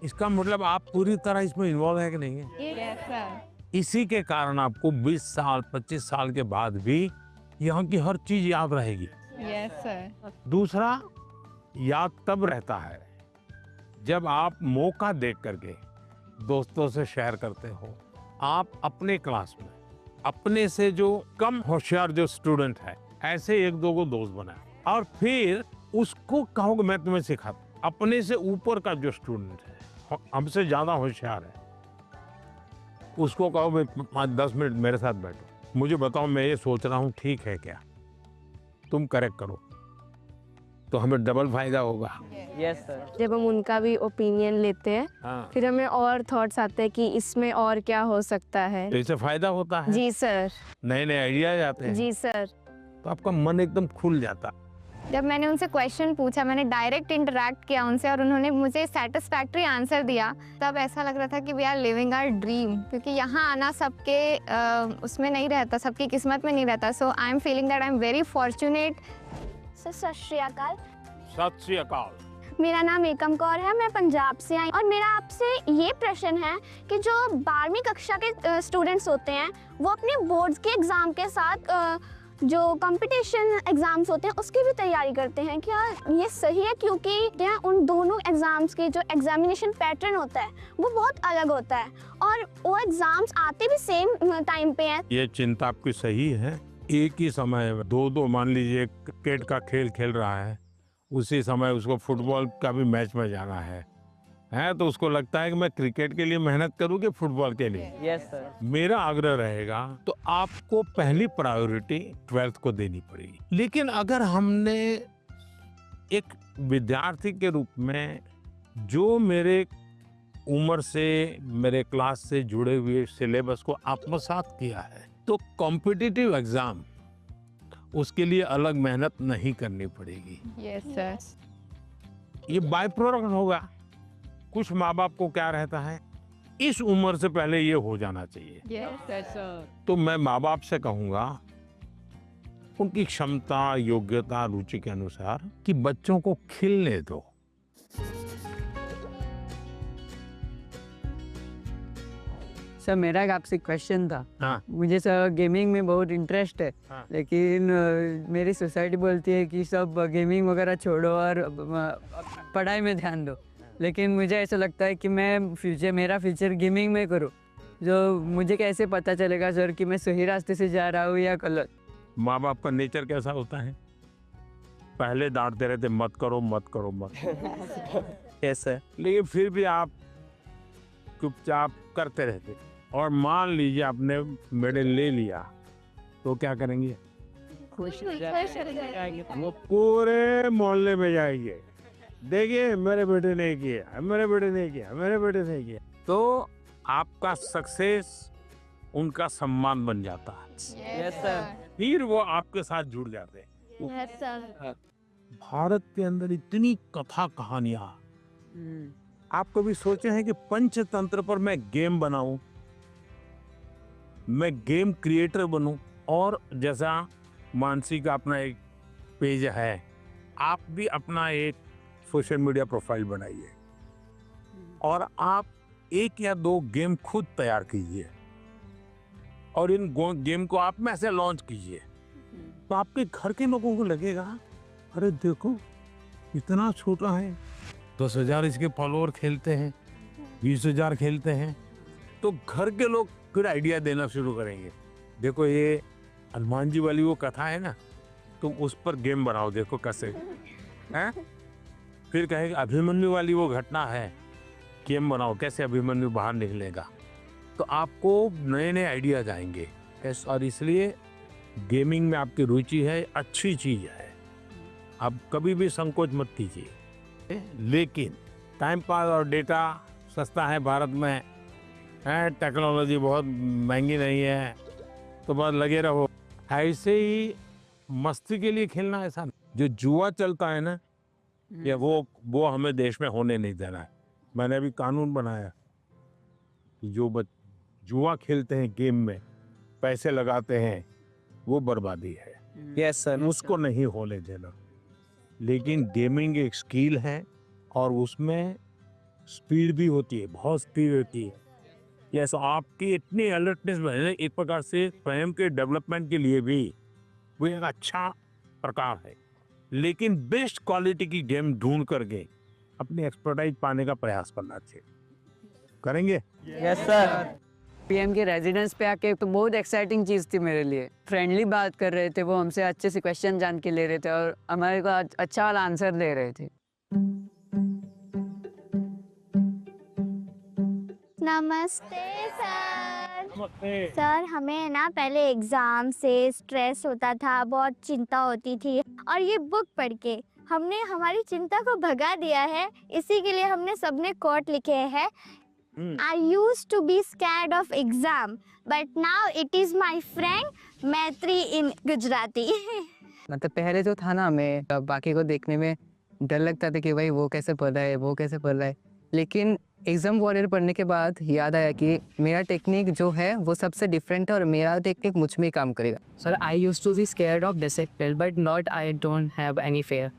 इसका मतलब आप पूरी तरह इसमें इन्वॉल्व है कि नहीं है? Yes sir. इसी के कारण आपको 20 साल 25 साल के बाद भी यहाँ की हर चीज याद रहेगी। Yes sir. दूसरा, याद तब रहता है जब आप मौका देख करके दोस्तों से शेयर करते हो। आप अपने क्लास में अपने से जो कम होशियार जो स्टूडेंट है, ऐसे 1-2 को दोस्त बनाए और फिर उसको कहोगे मैं तुम्हें सिखाता हूं। अपने से ऊपर का जो स्टूडेंट है, हमसे ज्यादा होशियार है, उसको कहो भाई 5-10 मिनट मेरे साथ बैठो, मुझे बताओ मैं ये सोच रहा हूँ ठीक है क्या, तुम करेक्ट करो। तो हमें डबल फायदा होगा। Yes sir. जब हम उनका भी ओपिनियन लेते हैं हाँ, फिर हमें और थॉट्स आते हैं कि इसमें और क्या हो सकता है। तो इससे फायदा होता है, जी सर। नए नए आइडियाज आते हैं, जी सर। तो आपका मन एकदम खुल जाता। जब मैंने उनसे क्वेश्चन पूछा, मैंने डायरेक्ट इंटरेक्ट किया उनसे और उन्होंने मुझे सेटिस्फैक्ट्री आंसर दिया, तब ऐसा लग रहा था कि we are living our dream. क्योंकि यहाँ आना सबके उसमें नहीं रहता, सबकी किस्मत में नहीं रहता। So I am feeling that I am very fortunate. Sir Sat Sri अकाल। सत श्री अकाल। मेरा नाम एकम कौर है, मैं पंजाब से आई और मेरा आपसे ये प्रश्न है कि जो 12वीं कक्षा के स्टूडेंट्स होते हैं वो अपने बोर्ड्स के एग्ज़ाम के साथ जो कंपटीशन एग्ज़ाम्स होते हैं उसकी भी तैयारी करते हैं, क्या ये सही है? क्योंकि क्या उन दोनों एग्ज़ाम्स के जो एग्जामिनेशन पैटर्न होता है वो बहुत अलग होता है और वो एग्ज़ाम्स आते भी सेम टाइम पे हैं। ये चिंता आपकी सही है। एक ही समय में दो मान लीजिए क्रिकेट का खेल खेल रहा है, उसी समय उसको फुटबॉल का भी मैच में जाना है तो उसको लगता है कि मैं क्रिकेट के लिए मेहनत करूँ कि फुटबॉल के लिए। Yes sir. मेरा आग्रह रहेगा तो आपको पहली प्रायोरिटी 12th को देनी पड़ेगी। लेकिन अगर हमने एक विद्यार्थी के रूप में जो मेरे उम्र से, मेरे क्लास से जुड़े हुए सिलेबस को आत्मसात किया है, तो कॉम्पिटिटिव एग्जाम उसके लिए अलग मेहनत नहीं करनी पड़ेगी। Yes sir. ये बाय प्रोडक्ट होगा। कुछ माँ बाप को क्या रहता है, इस उम्र से पहले ये हो जाना चाहिए। Yes sir. तो मैं माँ बाप से कहूँगा उनकी क्षमता, योग्यता, रुचि के अनुसार कि बच्चों को खिलने दो। सर मेरा एक आपसे क्वेश्चन था। हाँ। मुझे सर गेमिंग में बहुत इंटरेस्ट है। हाँ। लेकिन मेरी सोसाइटी बोलती है कि सब गेमिंग वगैरह छोड़ो और पढ़ाई में ध्यान दो। लेकिन मुझे ऐसा लगता है कि मेरा फ्यूचर गेमिंग में करूँ। जो मुझे कैसे पता चलेगा सर कि मैं सही रास्ते से जा रहा हूँ या गलत? माँ बाप का नेचर कैसा होता है, पहले डांटते रहते मत करो मत करो मत। Yes sir. लेकिन फिर भी आप चुपचाप करते रहते और मान लीजिए आपने मेडल ले लिया तो क्या करेंगे? खुश वो पूरे मोहल्ले में जाएंगे, देखिए मेरे बेटे ने किया, मेरे बेटे ने किया, मेरे बेटे ने किया। तो आपका सक्सेस उनका सम्मान बन जाता है। Yes sir. फिर वो आपके साथ जुड़ जाते हैं। Yes sir. भारत के अंदर इतनी कथा कहानियां, आप कभी सोचे हैं कि पंचतंत्र पर मैं गेम बनाऊं, मैं गेम क्रिएटर बनूं? और जैसा मानसी का अपना एक पेज है, आप भी अपना एक सोशल मीडिया प्रोफाइल बनाइए और आप 1 या 2 गेम खुद तैयार कीजिए और इन गेम को आप में से लॉन्च कीजिए। तो आपके घर के लोगों को लगेगा अरे देखो इतना छोटा है, 10,000 इसके फॉलोअर खेलते हैं, 20,000 खेलते हैं। तो घर के लोग फिर आइडिया देना शुरू करेंगे, देखो ये हनुमान जी वाली वो कथा है ना, तुम उस पर गेम बनाओ, देखो कैसे हैं। फिर कहेंगे अभिमन्यु वाली वो घटना है, गेम बनाओ कैसे अभिमन्यु बाहर निकलेगा। तो आपको नए नए आइडियाज आएंगे। और इसलिए गेमिंग में आपकी रुचि है, अच्छी चीज है, आप कभी भी संकोच मत कीजिए। लेकिन टाइम पास और डेटा सस्ता है भारत में, है टेक्नोलॉजी बहुत महंगी नहीं है, तो बस लगे रहो। ऐसे ही मस्ती के लिए खेलना, ऐसा जो जुआ चलता है ना, या वो हमें देश में होने नहीं देना है। मैंने अभी कानून बनाया कि जो जुआ खेलते हैं, गेम में पैसे लगाते हैं, वो बर्बादी है। Yes sir. उसको नहीं होने देना। लेकिन गेमिंग एक स्किल है और उसमें स्पीड भी होती है, बहुत स्पीड होती है। यस, आपकी इतनी अलर्टनेस बने, एक प्रकार से स्वयं के डेवलपमेंट के लिए भी वो एक अच्छा प्रकार है। लेकिन बेस्ट क्वालिटी की गेम ढूंढ करके अपनी एक्सपर्टाइज पाने का प्रयास करना चाहिए। करेंगे? Yes sir. पीएम के रेजिडेंस पे आके तो बहुत एक्साइटिंग चीज़ थी मेरे लिए। फ्रेंडली बात कर रहे थे, वो हमसे अच्छे से क्वेश्चन जान के ले रहे थे और हमारे को अच्छा वाला आंसर दे रहे थे। नमस्ते सर। सर हमें ना पहले एग्जाम से स्ट्रेस होता था, बहुत चिंता होती थी और ये बुक पढ़ के हमने हमारी चिंता को भगा दिया है, इसी के लिए हमने सबने कोट लिखे हैं। I used to be scared of exam, but now it is my friend Maitri in Gujarati. मतलब पहले जो था ना, हमें बाकी को देखने में डर लगता था कि भाई वो कैसे पढ़ रहा है, वो कैसे पढ़ रहा है, लेकिन एग्ज़ाम वॉरियर पढ़ने के बाद याद आया कि मेरा टेक्निक जो है वो सबसे डिफरेंट है और मेरा टेक्निक मुझ में ही काम करेगा। Sir I used to be scared of discipline but not I don't have any fear.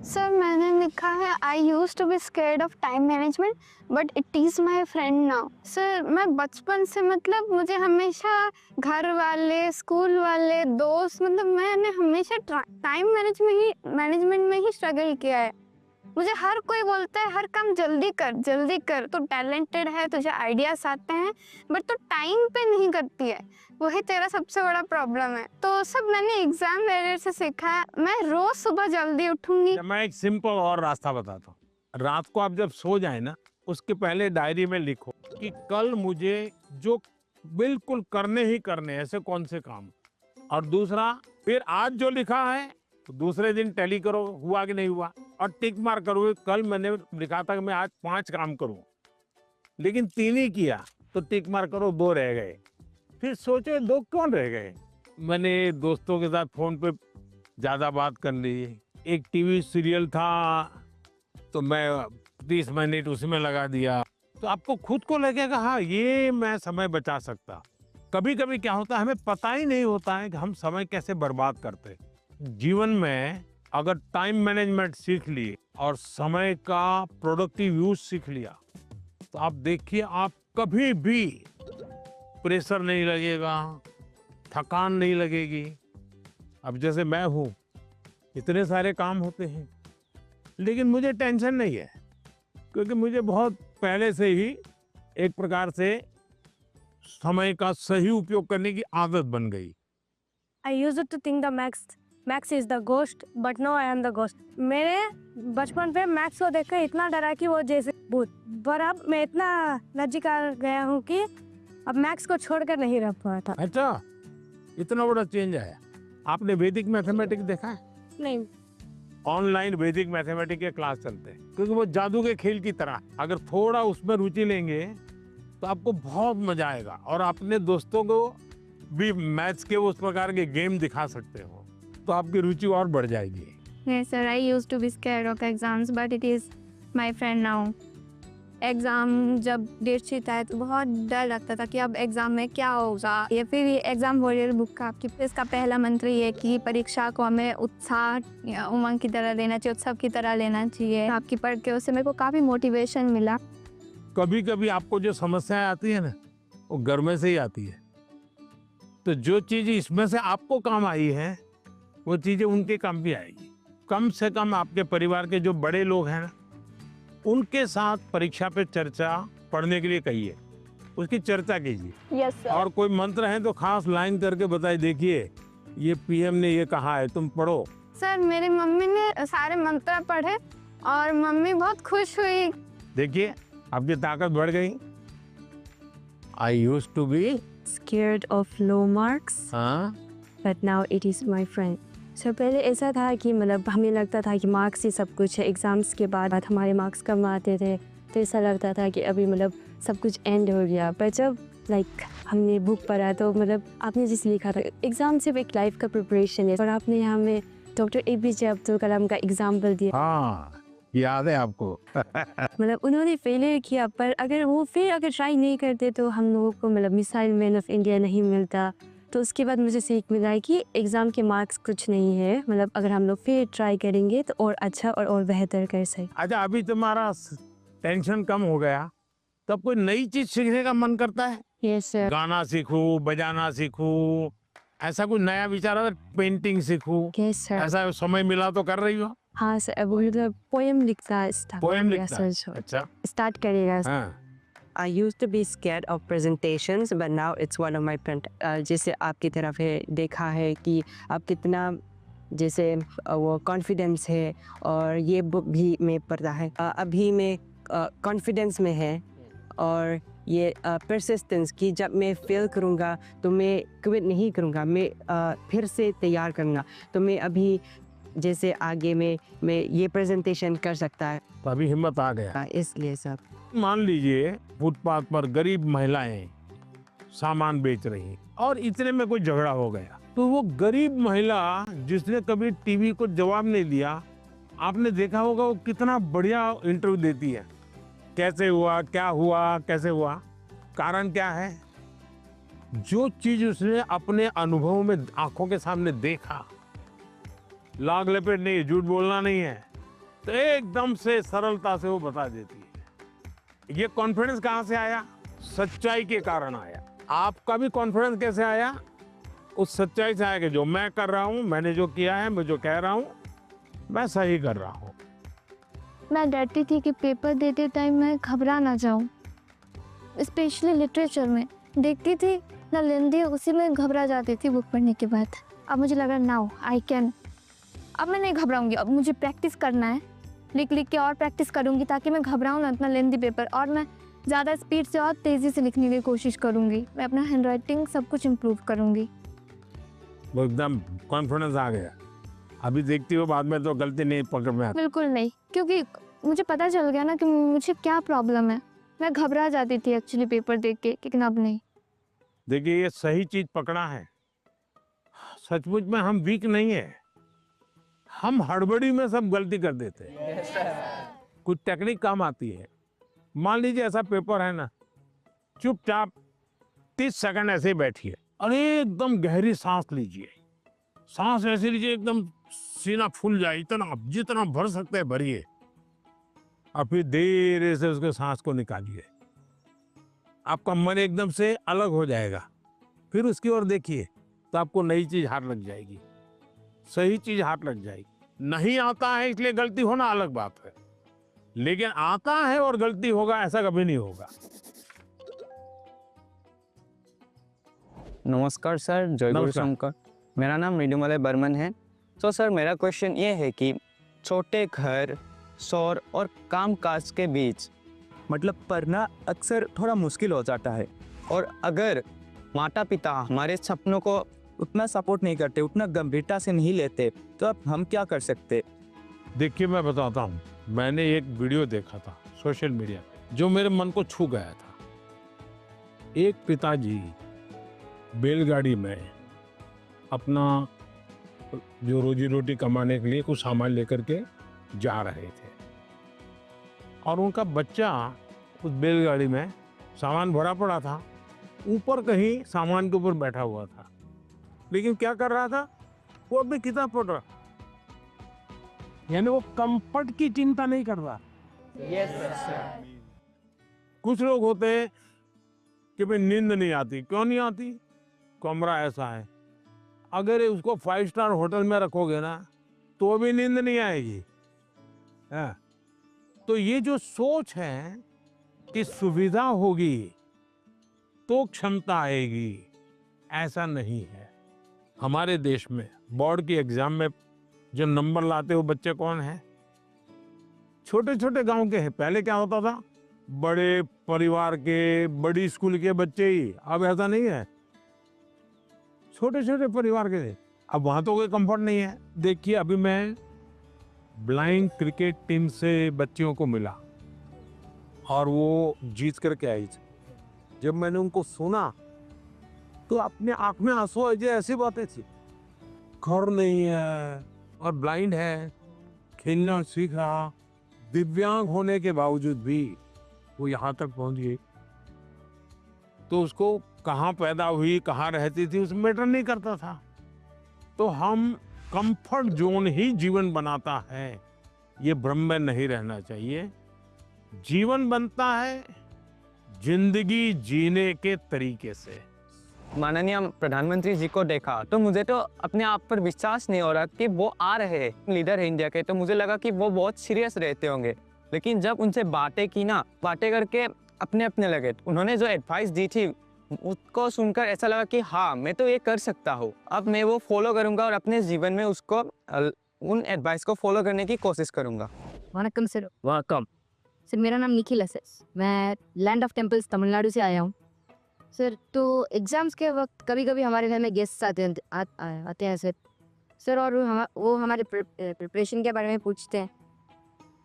Sir मैंने लिखा है I use to be scared of time management but it is my friend now. Sir मैं बचपन से मतलब मुझे हमेशा घर वाले, स्कूल वाले, दोस्त, मतलब मैंने हमेशा टाइम मैनेजमेंट में ही स्ट्रगल किया है। मुझे हर कोई बोलता है हर काम जल्दी कर, तो टैलेंटेड है, तुझे आइडियाज आते हैं, बट तो टाइम पे नहीं करती है, वही तेरा सबसे बड़ा प्रॉब्लम है। तो सब मैंने एग्जाम वगैरह से सीखा है। मैं रोज सुबह जल्दी उठूंगी। मैं एक सिंपल और रास्ता बताता हूँ। रात को आप जब सो जाए ना, उसके पहले डायरी में लिखो कि कल मुझे जो बिल्कुल करने ही करने ऐसे कौन से काम, और दूसरा फिर आज जो लिखा है तो दूसरे दिन टैली करो हुआ कि नहीं हुआ, और टिक मार करो। कल मैंने लिखा था कि मैं आज 5 काम करूं, लेकिन 3 ही किया, तो टिक मार करो, 2 रह गए। फिर सोचो 2 कौन रह गए। मैंने दोस्तों के साथ फोन पे ज्यादा बात कर ली। एक टीवी सीरियल था तो मैं 30 मिनट उसमें लगा दिया, तो आपको खुद को लगेगा हाँ ये मैं समय बचा सकता। कभी कभी क्या होता है, हमें पता ही नहीं होता है कि हम समय कैसे बर्बाद करते। जीवन में अगर टाइम मैनेजमेंट सीख लिए और समय का प्रोडक्टिव यूज सीख लिया, तो आप देखिए आप कभी भी प्रेशर नहीं लगेगा, थकान नहीं लगेगी। अब जैसे मैं हूँ, इतने सारे काम होते हैं, लेकिन मुझे टेंशन नहीं है, क्योंकि मुझे बहुत पहले से ही एक प्रकार से समय का सही उपयोग करने की आदत बन गई। I used to think the Max is the ghost, but now I am the ghost. मेरे बचपन पे मैक्स को देखकर इतना डरा कि वो जैसे भूत, पर अब मैं इतना नज़दीक गया हूँ कि अब मैक्स को छोड़कर नहीं रह पाता। अच्छा, इतना बड़ा चेंज आया। आपने वैदिक मैथमेटिक्स देखा है? नहीं। ऑनलाइन वैदिक मैथमेटिक्स के क्लास चलते हैं, क्योंकि वो जादू के खेल की तरह, अगर थोड़ा उसमें रुचि लेंगे तो आपको बहुत मजा आएगा, और अपने दोस्तों को भी मैथ्स के उस प्रकार के गेम दिखा सकते हो, तो आपकी रुचि और बढ़ जाएगी। Yes sir, I used to be scared of exams but it is my friend now. Exam जब डेट शीट आए तो बहुत डर लगता था कि अब एग्ज़ाम में क्या होगा। ये फिर ये एग्ज़ाम वॉरियर बुक का आपकी इसका पहला मंत्र ये है कि परीक्षा को हमें उत्साह या उमंग की तरह लेना चाहिए, उत्सव की तरह लेना चाहिए। आपकी पढ़ के उससे मेरे को काफ़ी मोटिवेशन मिला। कभी कभी आपको जो समस्याएं आती है ना, वो घर में से ही आती है, तो जो चीज़ इसमें से आपको काम आई है वो चीज़ें उनके काम भी आएगी। कम से कम आपके परिवार के जो बड़े लोग हैं ना, उनके साथ परीक्षा पे चर्चा पढ़ने के लिए कहिए, उसकी चर्चा कीजिए। Yes sir. और कोई मंत्र है तो खास लाइन करके बताइए, देखिए ये पीएम ने ये कहा है, तुम पढ़ो। सर मेरी मम्मी ने सारे मंत्र पढ़े और मम्मी बहुत खुश हुई। देखिए आपकी ताकत बढ़ गई। I used to be Scared of low marks, but now it is my friend. So पहले ऐसा था कि मतलब हमें लगता था कि मार्क्स ही सब कुछ है। एग्ज़ाम्स के बाद हमारे मार्क्स कम आते थे, तो ऐसा लगता था कि अभी मतलब सब कुछ एंड हो गया। पर जब हमने बुक पढ़ा तो मतलब आपने जिसे लिखा था, एग्ज़ाम सिर्फ एक लाइफ का प्रिपरेशन है, और आपने यहाँ में डॉक्टर APJ अब्दुल कलाम का एग्जाम्पल दिया। हाँ, याद है आपको। मतलब उन्होंने फेलियर किया, पर अगर वो फिर अगर ट्राई नहीं करते तो हम लोगों को मतलब मिसाइल मैन ऑफ इंडिया नहीं मिलता। तो उसके बाद मुझे सीख मिला है कि एग्ज़ाम के मार्क्स कुछ नहीं है, मतलब अगर हम लोग फिर ट्राई करेंगे तो और अच्छा और बेहतर कर सकें। अच्छा, अभी तुम्हारा टेंशन कम हो गया, तब कोई नई चीज सीखने का मन करता है? Yes sir. गाना सीखूं, बजाना सीखूं, ऐसा कुछ नया विचार है? पेंटिंग सीखूं, यस सर। ऐसा समय मिला तो कर रही हो? हाँ सर, अब मतलब पोएम लिखता है। पोएम लिखता है? अच्छा, स्टार्ट करेगा। हाँ। I used to be scared of presentations, but now it's one of my friend. जैसे आपकी तरफ है देखा है कि आप कितना जैसे वो कॉन्फिडेंस है, और ये बुक भी मैं पढ़ता है। अभी मैं कॉन्फिडेंस में है, और ये परसिस्टेंस कि जब मैं फेल करूँगा तो मैं क्विट नहीं करूँगा, मैं फिर से तैयार करूँगा। तो मैं अभी जैसे आगे में मैं ये प्रेजेंटेशन कर सकता है। तो अभी हिम्मत आ गया। हाँ, इसलिए सर। मान लीजिए फुटपाथ पर गरीब महिलाएं सामान बेच रही हैं और इतने में कोई झगड़ा हो गया, तो वो गरीब महिला जिसने कभी टीवी को जवाब नहीं दिया, आपने देखा होगा वो कितना बढ़िया इंटरव्यू देती है। कैसे हुआ, क्या हुआ, कैसे हुआ, कारण क्या है? जो चीज उसने अपने अनुभव में आंखों के सामने देखा, लाग लपेट नहीं, झूठ बोलना नहीं है, तो एकदम से सरलता से वो बता देती है। ये कॉन्फिडेंस कहाँ से आया? सच्चाई के कारण आया। आपका भी कॉन्फिडेंस कैसे आया? उस सच्चाई से आया कि जो मैं कर रहा हूँ, मैंने जो किया है, मैं जो कह रहा हूँ, मैं सही कर रहा हूँ। मैं डरती थी कि पेपर देते टाइम मैं घबरा ना जाऊँ, स्पेशली लिटरेचर में देखती थी ना लेंदी, उसी में घबरा जाती थी बुक पढ़ने के बाद। अब मुझे लगा नाउ आई कैन, अब मैं नहीं घबराऊंगी, अब मुझे प्रैक्टिस करना है, लिख लिख के और प्रैक्टिस करूंगी ताकि मैं घबराऊँ ना इतना लेंदी पेपर, और मैं ज़्यादा स्पीड से और तेज़ी से लिखने की कोशिश करूंगी। मैं अपना हैंड राइटिंग सब कुछ इम्प्रूव करूंगी। वो एकदम कॉन्फिडेंस आ गया। अभी देखती हो बाद में तो गलती नहीं पकड़ में आती। बिल्कुल नहीं, क्योंकि मुझे पता चल गया ना कि मुझे क्या प्रॉब्लम है। मैं घबरा जाती थी एक्चुअली पेपर देख के, लेकिन अब नहीं। देखिए ये सही चीज पकड़ा है। सचमुच में हम वीक नहीं है, हम हड़बड़ी में सब गलती कर देते हैं। कुछ टेक्निक काम आती है। मान लीजिए ऐसा पेपर है ना, चुपचाप 30 सेकंड ऐसे ही बैठिए और एकदम गहरी सांस लीजिए। सांस ऐसे लीजिए एकदम सीना फूल जाए, इतना जितना भर सकते हैं भरिए, और फिर धीरे से उसके सांस को निकालिए। आपका मन एकदम से अलग हो जाएगा। फिर उसकी ओर देखिए तो आपको नई चीज हाथ लग जाएगी, सही चीज हाथ लग जाएगी। नहीं आता है इसलिए गलती होना अलग बात है, लेकिन आता है और गलती होगा ऐसा कभी नहीं होगा। नमस्कार सर, जय गुरु नमस्कार। शंकर। मेरा नाम मृदुमलय बर्मन है। तो सर मेरा क्वेश्चन ये है कि छोटे घर, शोर और कामकाज के बीच मतलब पढ़ना अक्सर थोड़ा मुश्किल हो जाता है। और अगर माता पिता हमारे सपनों को उतना सपोर्ट नहीं करते, उतना गंभीरता से नहीं लेते, तो अब हम क्या कर सकते? देखिए मैं बताता हूँ, मैंने एक वीडियो देखा था सोशल मीडिया पे जो मेरे मन को छू गया था। एक पिताजी बैलगाड़ी में अपना जो रोजी रोटी कमाने के लिए कुछ सामान लेकर के जा रहे थे और उनका बच्चा उस बैलगाड़ी में सामान भरा पड़ा था, ऊपर कहीं सामान के ऊपर बैठा हुआ था, लेकिन क्या कर रहा था? वो अपनी किताब पढ़ रहा, यानी वो कंफर्ट की चिंता नहीं कर रहा। कुछ लोग होते हैं कि भाई नींद नहीं आती। क्यों नहीं आती? कमरा ऐसा है, अगर उसको 5 स्टार होटल में रखोगे ना तो भी नींद नहीं आएगी। हाँ। तो ये जो सोच है कि सुविधा होगी तो क्षमता आएगी, ऐसा नहीं है। हमारे देश में बोर्ड की एग्जाम में जो नंबर लाते हो बच्चे कौन है? छोटे छोटे गांव के हैं। पहले क्या होता था? बड़े परिवार के, बड़ी स्कूल के बच्चे ही। अब ऐसा नहीं है, छोटे छोटे परिवार के थे। अब वहां तो कोई कंफर्ट नहीं है। देखिए अभी मैं ब्लाइंड क्रिकेट टीम से बच्चियों को मिला और वो जीत करके आई थी। जब मैंने उनको सुना तो अपने आंख में आंसू आ जाए, ऐसी बातें थी। घर नहीं है और ब्लाइंड है, खेलना सीखा, दिव्यांग होने के बावजूद भी वो यहाँ तक पहुंच गई। तो उसको कहाँ पैदा हुई, कहाँ रहती थी, उसमें मैटर नहीं करता था। तो हम कंफर्ट जोन ही जीवन बनाता है, ये भ्रम में नहीं रहना चाहिए। जीवन बनता है जिंदगी जीने के तरीके से। माननीय प्रधानमंत्री जी को देखा तो मुझे तो अपने आप पर विश्वास नहीं हो रहा कि वो आ रहे हैं, लीडर है इंडिया के। तो मुझे लगा कि वो बहुत सीरियस रहते होंगे, लेकिन जब उनसे बातें की ना, बातें करके अपने अपने लगे। उन्होंने जो एडवाइस दी थी उसको सुनकर ऐसा लगा कि हाँ मैं तो ये कर सकता हूँ। अब मैं वो फॉलो करूँगा और अपने जीवन में उसको उन एडवाइस को फॉलो करने की कोशिश करूँगा। वनकम सर। वेलकम सर, मेरा नाम निखिल है सर। मैं लैंड ऑफ टेम्पल्स तमिलनाडु से आया हूँ सर। तो एग्ज़ाम्स के वक्त कभी कभी हमारे घर में गेस्ट आते हैं सर। सर, और वो हमारे प्रिपरेशन के बारे में पूछते हैं।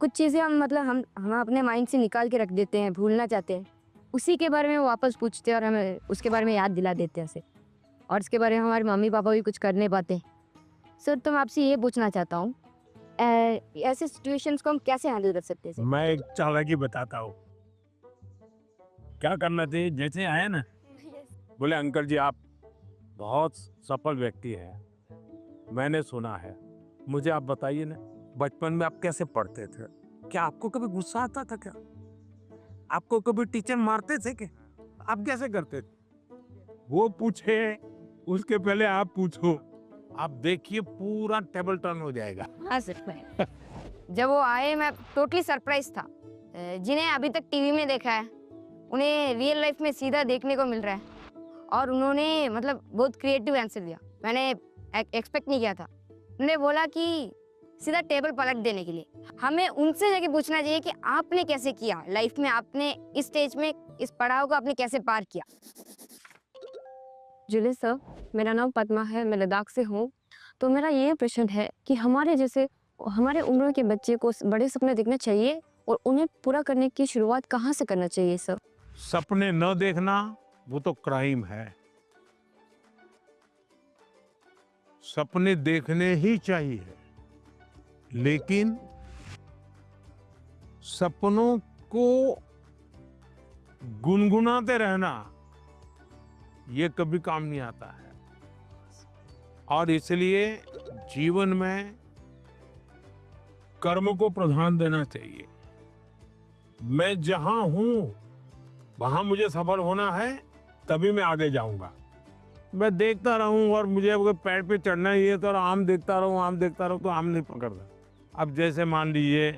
कुछ चीज़ें हम मतलब हम अपने माइंड से निकाल के रख देते हैं, भूलना चाहते हैं, उसी के बारे में वो वापस पूछते हैं और हमें उसके बारे में याद दिला देते हैं उसे। और इसके बारे में हमारे मम्मी पापा भी कुछ कर नहीं पाते। सर, तो मैं आपसे ये पूछना चाहता हूँ, ऐसे सिचुएशंस को हम कैसे हैंडल कर सकते हैं सर? मैं एक चालाकी बताता हूँ। क्या करना चाहिए, जैसे आए ना, बोले अंकल जी आप बहुत सफल व्यक्ति हैं, मैंने सुना है, मुझे आप बताइए ना, बचपन में आप कैसे पढ़ते थे? क्या आपको कभी गुस्सा आता था क्या? आपको कभी टीचर मारते थे क्या? आप कैसे करते थे? वो पूछे उसके पहले आप पूछो, आप देखिए पूरा टेबल टर्न हो जाएगा। हाँ सर, मैं जब वो आए मैं टोटली सरप्राइज था। जिन्हें अभी तक टीवी में देखा है उन्हें रियल लाइफ में सीधा देखने को मिल रहा है, और उन्होंने मतलब बहुत क्रिएटिव आंसर दिया, मैंने एक्सपेक्ट नहीं किया था। उन्होंने बोला कि सीधा टेबल पलट देने के लिए। हमें उनसे जाके पूछना चाहिए कि आपने कैसे किया लाइफ में, आपने इस स्टेज में इस पड़ाव को आपने कैसे पार किया। जुले सर, मेरा नाम पद्मा है, मैं लद्दाख से हूँ। तो मेरा ये प्रश्न है कि हमारे जैसे हमारे उम्र के बच्चे को बड़े सपने देखना चाहिए और उन्हें पूरा करने की शुरुआत कहाँ से करना चाहिए सर? सपने न देखना वो तो क्राइम है। सपने देखने ही चाहिए, लेकिन सपनों को गुनगुनाते रहना ये कभी काम नहीं आता है। और इसलिए जीवन में कर्म को प्रधान देना चाहिए। मैं जहां हूं वहां मुझे सफल होना है, तभी मैं आगे जाऊंगा। मैं देखता रहूं और मुझे अगर पेड़ पे चढ़ना ही है तो आम देखता रहूं तो आम नहीं पकड़ता। अब जैसे मान लीजिए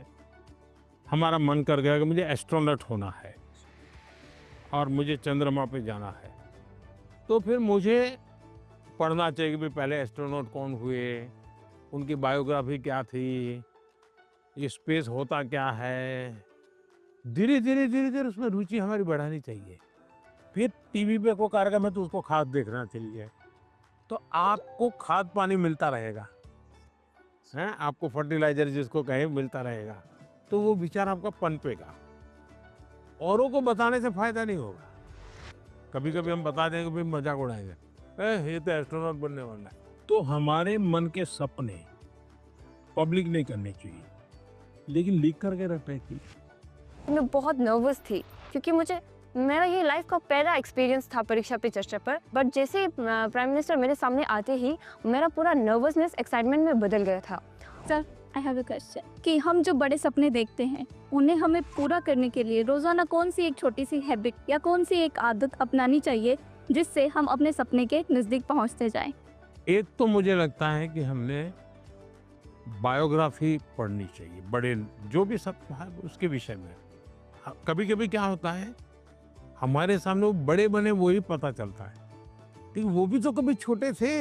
हमारा मन कर गया कि मुझे एस्ट्रोनॉट होना है और मुझे चंद्रमा पे जाना है, तो फिर मुझे पढ़ना चाहिए कि भाई पहले एस्ट्रोनॉट कौन हुए, उनकी बायोग्राफी क्या थी, ये स्पेस होता क्या है। धीरे धीरे उसमें रुचि हमारी बढ़ानी चाहिए। फिर टीवी पे कोई कार्यक्रम है तो उसको खाद देखना चाहिए, तो आपको खाद पानी मिलता रहेगा, हैं, आपको फर्टिलाइजर जिसको कहें मिलता रहेगा, तो वो विचार आपका पनपेगा। औरों को बताने से फायदा नहीं होगा। कभी कभी हम बता देंगे भाई मजाक उड़ाएंगे, ये तो एस्ट्रोनॉट बनने वाला है। तो हमारे मन के सपने पब्लिक नहीं करने चाहिए, लेकिन लिख करके रखने चाहिए। मैं बहुत नर्वस थी क्योंकि मेरा ये लाइफ का पहला एक्सपीरियंस था परीक्षा पे चर्चा पर। बट जैसे प्राइम मिनिस्टर मेरे सामने आते ही मेरा पूरा नर्वसनेस एक्साइटमेंट में बदल गया था। Sir, I have a question कि हम जो बड़े सपने देखते हैं उन्हें हमें पूरा करने के लिए रोज़ाना कौन सी एक छोटी सी हैबिट या कौन सी एक आदत अपनानी चाहिए जिससे हम अपने सपने के नज़दीक पहुंचते जाएं? एक तो मुझे लगता है कि हमने बायोग्राफी पढ़नी चाहिए, बड़े जो भी सब है उसके विषय में। कभी कभी क्या होता है हमारे सामने वो बड़े बने वही पता चलता है, लेकिन वो भी तो कभी छोटे थे।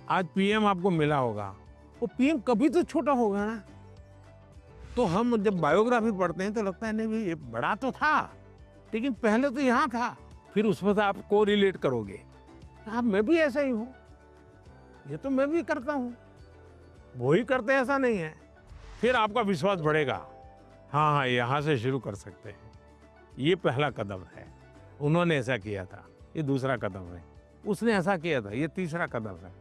आज पीएम आपको मिला होगा, वो पीएम कभी तो छोटा होगा ना। तो हम जब बायोग्राफी पढ़ते हैं तो लगता है नहीं भाई ये बड़ा तो था, लेकिन पहले तो यहाँ था। फिर उसमें से आप को रिलेट करोगे, आप मैं भी ऐसा ही हूँ, ये तो मैं भी करता हूँ, वो ही करते हैं ऐसा नहीं है। फिर आपका विश्वास बढ़ेगा, हाँ यहाँ से शुरू कर सकते हैं। ये पहला कदम है, उन्होंने ऐसा किया था, ये दूसरा कदम है, उसने ऐसा किया था, ये तीसरा कदम है।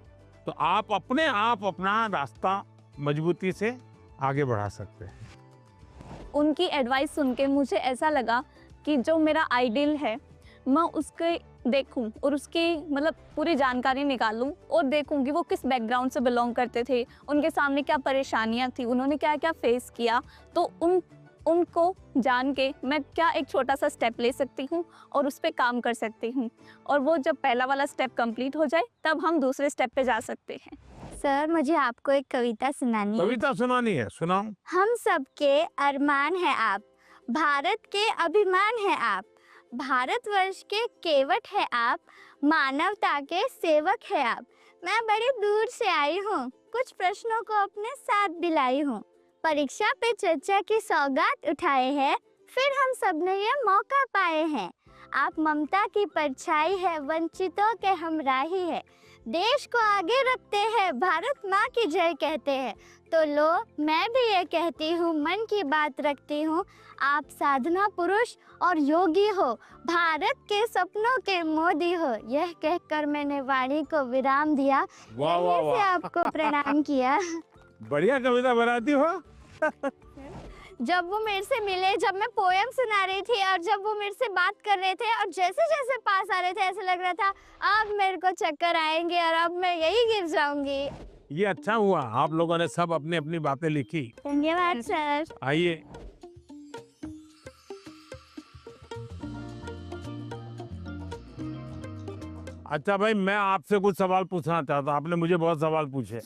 तो आप अपने आप अपना रास्ता मजबूती से आगे बढ़ा सकते हैं। उनकी एडवाइस सुन के मुझे ऐसा लगा कि जो मेरा आइडियल है मैं उसके देखूं और उसकी मतलब पूरी जानकारी निकालूं और देखूं कि वो किस बैकग्राउंड से बिलोंग करते थे, उनके सामने क्या परेशानियां थी, उन्होंने क्या क्या फेस किया। तो उनको जान के मैं क्या एक छोटा सा स्टेप ले सकती हूँ और उस पर काम कर सकती हूँ, और वो जब पहला वाला स्टेप कंप्लीट हो जाए तब हम दूसरे स्टेप पे जा सकते हैं। सर, मुझे आपको एक कविता सुनानी है। कविता सुनानी है, सुनाओ। हम सबके अरमान है आप, भारत के अभिमान है आप, भारतवर्ष के केवट है आप, मानवता के सेवक है आप। मैं बड़ी दूर से आई हूँ, कुछ प्रश्नों को अपने साथ भी लाई हूँ। परीक्षा पे चर्चा की सौगात उठाए हैं, फिर हम सबने ये मौका पाए हैं। आप ममता की परछाई है, वंचितों के हमराही है, देश को आगे रखते हैं, भारत माँ की जय कहते हैं। तो लो, मैं भी ये कहती हूँ, मन की बात रखती हूँ, आप साधना पुरुष और योगी हो, भारत के सपनों के मोदी हो। यह कहकर मैंने वाणी को विराम दिया। वाह वाह यहीं से वाह, आपको प्रणाम किया। बढ़िया कविता बनाती हो। जब वो मेरे से मिले, जब मैं पोयम सुना रही थी और जब वो मेरे से बात कर रहे थे और जैसे जैसे पास आ रहे थे, ऐसे लग रहा था अब मेरे को चक्कर आएंगे और अब मैं यही गिर जाऊंगी। ये अच्छा हुआ, आप लोगों ने सब अपनी अपनी बातें लिखी। धन्यवाद सर। आइए, अच्छा भाई, मैं आपसे कुछ सवाल पूछना चाहता हूँ। आपने मुझे बहुत सवाल पूछे।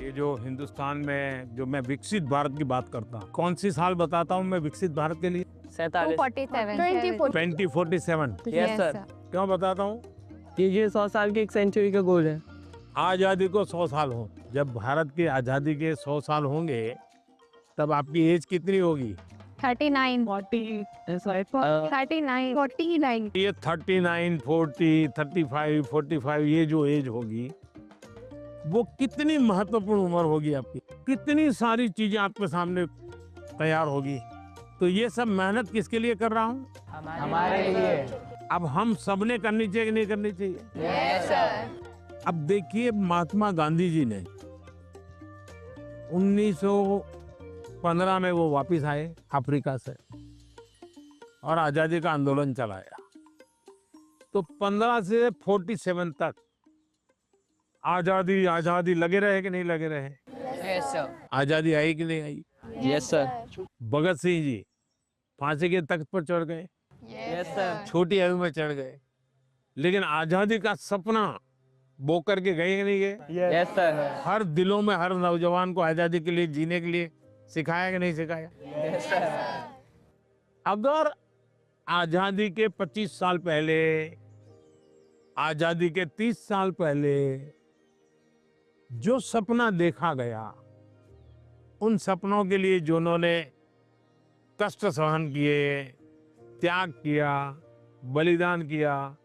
ये जो हिंदुस्तान में जो मैं विकसित भारत की बात करता हूँ, कौन सी साल बताता हूँ मैं विकसित भारत के लिए? 2047। Yes sir. क्यों बताता हूँ? ये 100 साल की एक सेंचुरी का गोल है। आज़ादी को 100 साल हो, जब भारत की आज़ादी के 100 साल होंगे तब आपकी एज कितनी होगी? 39 ये 39, 40, 35, 45 ये जो एज होगी वो कितनी महत्वपूर्ण उम्र होगी आपकी, कितनी सारी चीजें आपके सामने तैयार होगी। तो ये सब मेहनत किसके लिए कर रहा हूँ? हमारे लिए। अब हम सबने करनी चाहिए कि नहीं करनी चाहिए? Yes sir. अब देखिए, महात्मा गांधी जी ने 1915 में वो वापस आए अफ्रीका से और आजादी का आंदोलन चलाया। तो 15 से 47 तक आजादी आजादी लगे रहे कि नहीं लगे रहे? Yes sir. आजादी आई कि नहीं आई? Yes sir. भगत सिंह जी फांसी के तख्त पर चढ़ गए, यस सर। छोटी आयु में चढ़ गए, लेकिन आजादी का सपना बो करके गए कि नहीं गए? Yes sir. हर दिलों में हर नौजवान को आजादी के लिए जीने के लिए सिखाया कि नहीं सिखाया? Yes sir. अगर आजादी के 25 साल पहले, आजादी के 30 साल पहले जो सपना देखा गया, उन सपनों के लिए जो उन्होंने कष्ट सहन किए, त्याग किया, बलिदान किया,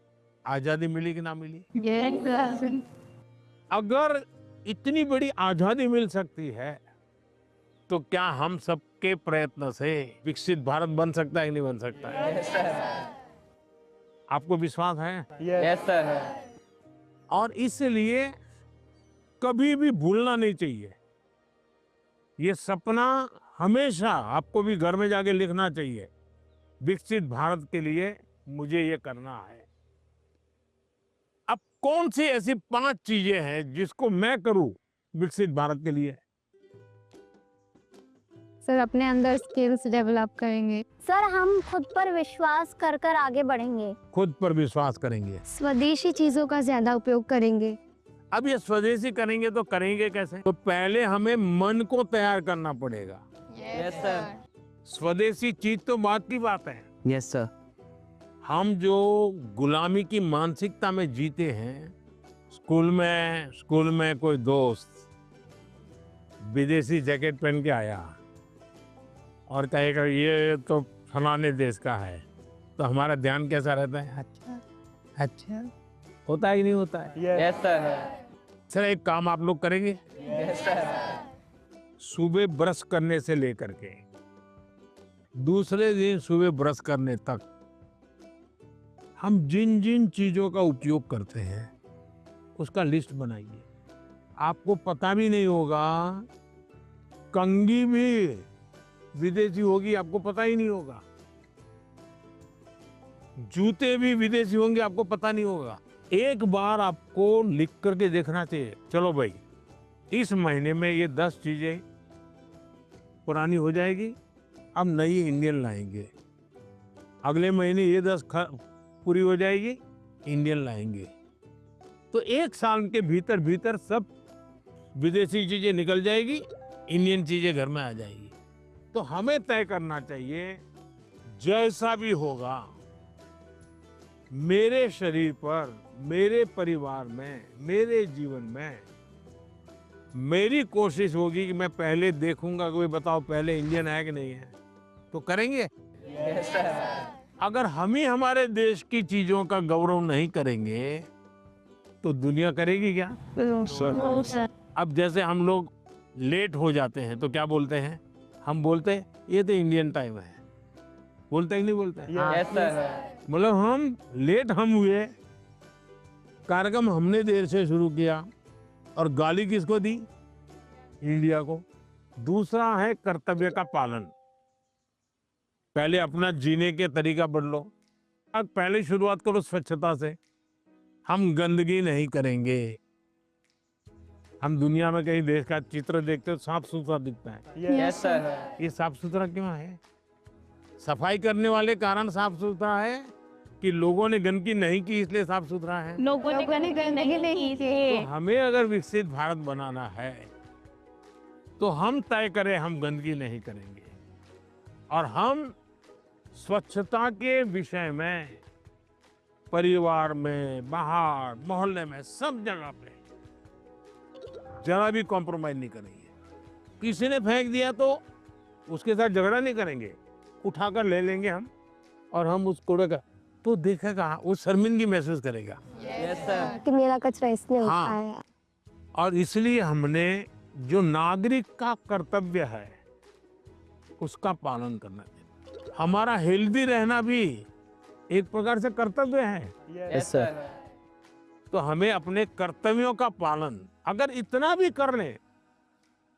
आजादी मिली कि ना मिली? अगर इतनी बड़ी आजादी मिल सकती है तो क्या हम सबके प्रयत्न से विकसित भारत बन सकता है कि नहीं बन सकता है? Yes sir. आपको विश्वास है? Yes sir. और इसलिए कभी भी भूलना नहीं चाहिए। ये सपना हमेशा आपको भी घर में जाके लिखना चाहिए। विकसित भारत के लिए मुझे ये करना है। अब कौन सी ऐसी 5 चीजें हैं जिसको मैं करूं विकसित भारत के लिए? सर, अपने अंदर स्किल्स डेवलप करेंगे। सर, हम खुद पर विश्वास कर कर आगे बढ़ेंगे। खुद पर विश्वास करेंगे। स्वदेशी चीजों का ज्यादा उपयोग करेंगे। अब ये स्वदेशी करेंगे तो करेंगे कैसे? तो पहले हमें मन को तैयार करना पड़ेगा। Yes sir. स्वदेशी चीज तो बात की बात है। Yes sir. हम जो गुलामी की मानसिकता में जीते हैं, स्कूल में कोई दोस्त विदेशी जैकेट पहन के आया और कहेगा ये तो फलाने देश का है, तो हमारा ध्यान कैसा रहता है? अच्छा अच्छा, होता है कि नहीं होता है? Yes sir. सर, एक काम आप लोग करेंगे? Yes sir. सुबह ब्रश करने से लेकर के दूसरे दिन सुबह ब्रश करने तक हम जिन जिन चीजों का उपयोग करते हैं उसका लिस्ट बनाइए। आपको पता भी नहीं होगा, कंघी भी विदेशी होगी, आपको पता ही नहीं होगा। जूते भी विदेशी होंगे, आपको पता नहीं होगा। एक बार आपको लिख करके देखना चाहिए, चलो भाई इस महीने में ये 10 चीजें पुरानी हो जाएगी, अब नई इंडियन लाएंगे। अगले महीने ये 10 पूरी हो जाएगी, इंडियन लाएंगे। तो 1 साल के भीतर भीतर सब विदेशी चीजें निकल जाएगी, इंडियन चीजें घर में आ जाएगी। तो हमें तय करना चाहिए, जैसा भी होगा मेरे शरीर पर, मेरे परिवार में, मेरे जीवन में, मेरी कोशिश होगी कि मैं पहले देखूंगा, कोई बताओ पहले इंडियन है कि नहीं है, तो करेंगे। Yes sir. अगर हम ही हमारे देश की चीजों का गौरव नहीं करेंगे तो दुनिया करेगी क्या? अब जैसे हम लोग लेट हो जाते हैं तो क्या बोलते हैं? हम बोलते हैं ये तो इंडियन टाइम है, बोलते हैं कि नहीं बोलते हैं? Yes sir. मतलब हम लेट हम हुए, कार्यक्रम हमने देर से शुरू किया और गाली किसको दी? इंडिया को। दूसरा है कर्तव्य का पालन। पहले अपना जीने के तरीका बदलो। अब पहले शुरुआत करो स्वच्छता से। हम गंदगी नहीं करेंगे। हम दुनिया में कहीं देश का चित्र देखते हो साफ सुथरा दिखता है, यस सर। ये साफ सुथरा क्यों है? सफाई करने वाले कारण साफ सुथरा है कि लोगों ने गंदगी नहीं की इसलिए साफ सुथरा है? लोगों ने गंदगी नहीं की। तो हमें अगर विकसित भारत बनाना है तो हम तय करें हम गंदगी नहीं करेंगे और हम स्वच्छता के विषय में परिवार में, बाहर, मोहल्ले में, सब जगह पे जरा भी कॉम्प्रोमाइज नहीं करेंगे। किसी ने फेंक दिया तो उसके साथ झगड़ा नहीं करेंगे, उठाकर ले लेंगे हम और हम उस कूड़े का तो देखेगा, वो शर्मिंदगी महसूस करेगा। Yes sir. कि मेरा कचरा इसने हाँ। उठाया। और इसलिए हमने जो नागरिक का कर्तव्य है उसका पालन करना चाहिए। हमारा हेल्दी रहना भी एक प्रकार से कर्तव्य है। Yes sir. तो हमें अपने कर्तव्यों का पालन अगर इतना भी कर ले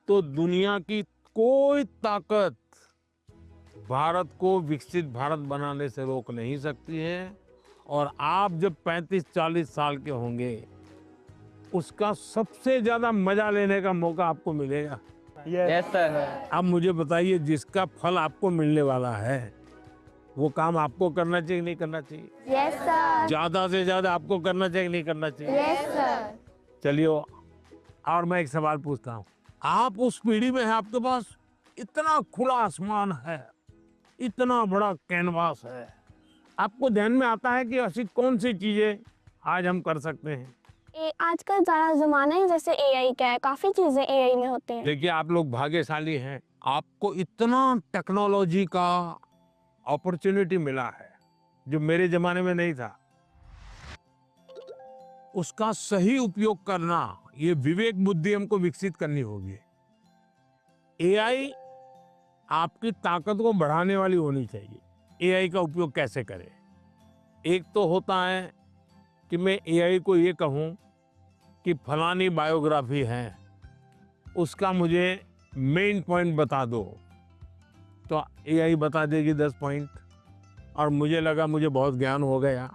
तो दुनिया की कोई ताकत भारत को विकसित भारत बनाने से रोक नहीं सकती है। और आप जब 35-40 साल के होंगे उसका सबसे ज्यादा मजा लेने का मौका आपको मिलेगा। Yes sir. अब मुझे बताइए, जिसका फल आपको मिलने वाला है वो काम आपको करना चाहिए नहीं करना चाहिए? Yes sir. ज्यादा से ज्यादा आपको करना चाहिए नहीं करना चाहिए? Yes sir. चलिए, और मैं एक सवाल पूछता हूँ। आप उस पीढ़ी में हैं, आपके पास इतना खुला आसमान है, इतना बड़ा कैनवास है, आपको ध्यान में आता है कि ऐसी कौन सी चीजें आज हम कर सकते हैं? आजकल ज़्यादा ज़माना ही जैसे एआई का है, काफ़ी चीज़ें एआई में होते हैं। देखिए, आप लोग भाग्यशाली हैं, आपको इतना टेक्नोलॉजी का अपॉर्चुनिटी मिला है जो मेरे जमाने में नहीं था। उसका सही उपयोग करना, ये विवेक बुद्धि हमको विकसित करनी होगी। एआई आपकी ताकत को बढ़ाने वाली होनी चाहिए। एआई का उपयोग कैसे करें? एक तो होता है कि मैं एआई को ये कहूँ कि फलानी बायोग्राफी है, उसका मुझे मेन पॉइंट बता दो, तो एआई बता देगी 10 पॉइंट और मुझे लगा मुझे बहुत ज्ञान हो गया,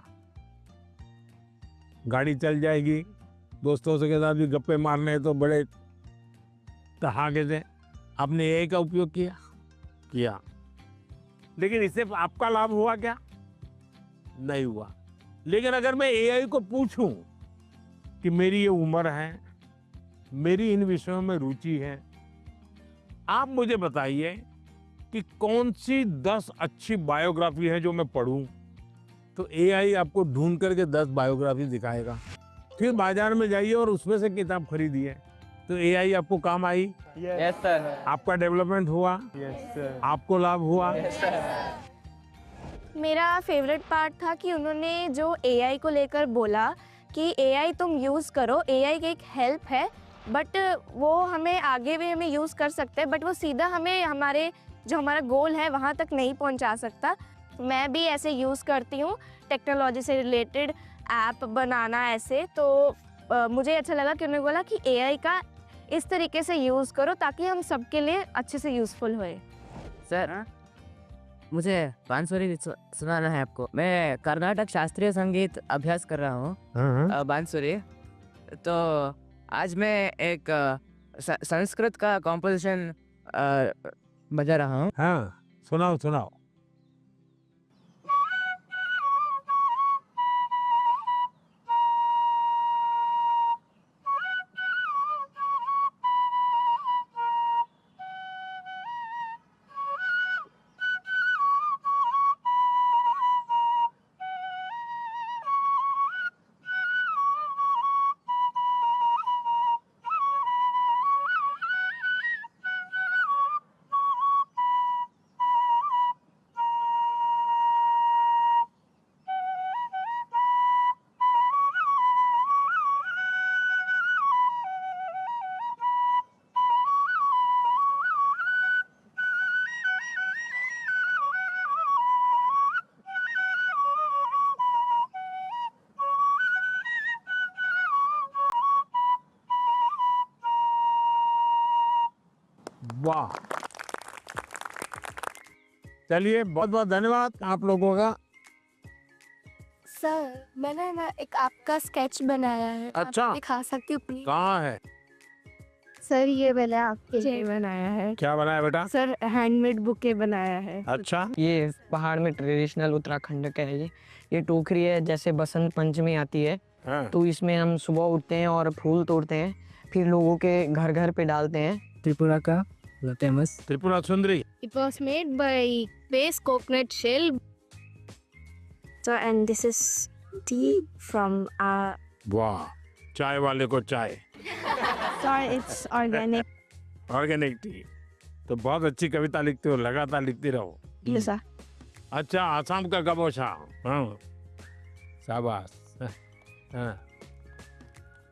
गाड़ी चल जाएगी, दोस्तों के साथ भी गप्पे मारने हैं तो बड़े ठहाके से। आपने एआई का उपयोग किया, लेकिन इससे आपका लाभ हुआ क्या? नहीं हुआ। लेकिन अगर मैं एआई को पूछूं कि मेरी ये उम्र है, मेरी इन विषयों में रुचि है, आप मुझे बताइए कि कौन सी 10 अच्छी बायोग्राफी है जो मैं पढूं, तो एआई आपको ढूंढ करके 10 बायोग्राफी दिखाएगा। फिर बाजार में जाइए और उसमें से किताब खरीदिए, तो एआई आपको काम आई। Yes sir. आपका डेवलपमेंट हुआ, यस सर। आपको लाभ हुआ। Yes sir. मेरा फेवरेट पार्ट था कि उन्होंने जो एआई को लेकर बोला कि एआई तुम यूज़ करो, एआई की एक हेल्प है, बट वो हमें आगे भी हमें यूज़ कर सकते हैं, बट वो सीधा हमें हमारे जो हमारा गोल है वहाँ तक नहीं पहुँचा सकता। मैं भी ऐसे यूज़ करती हूँ टेक्नोलॉजी से रिलेटेड ऐप बनाना ऐसे, तो मुझे अच्छा लगा कि उन्होंने बोला कि एआई का इस तरीके से यूज़ करो ताकि हम सबके लिए अच्छे से यूज़फुल होए। सर, मुझे बांसुरी सुनाना है आपको। मैं कर्नाटक शास्त्रीय संगीत अभ्यास कर रहा हूँ, बांसुरी। तो आज मैं एक संस्कृत का कॉम्पोजिशन बजा रहा हूँ। हाँ, सुनाओ। वाह, चलिए बहुत बहुत धन्यवाद आप लोगों का। सर मैंने ना एक आपका स्केच बनाया है। अच्छा। आप दिखा सकती हूँ प्लीज? कहाँ है? सर ये मैंने आपके लिए बनाया है। क्या बनाया बेटा? सर हैंडमेड बुके बनाया है। अच्छा, ये पहाड़ में ट्रेडिशनल उत्तराखंड का है ये टोकरी है। जैसे बसंत पंचमी आती है हाँ। तो इसमें हम सुबह उठते हैं और फूल तोड़ते हैं, फिर लोगों के घर घर पे डालते हैं। त्रिपुरा का famous Tripura Sundari. It was made by base coconut shell. So and this is tea from our. वाह, चाय वाले को चाय। Sorry, it's organic. Organic T. तो बहुत अच्छी कविता लिखते हो, लगातार लिखती रहो। Yes, sir. अच्छा, आसाम का गबोशा। हाँ, शाबाश। हाँ।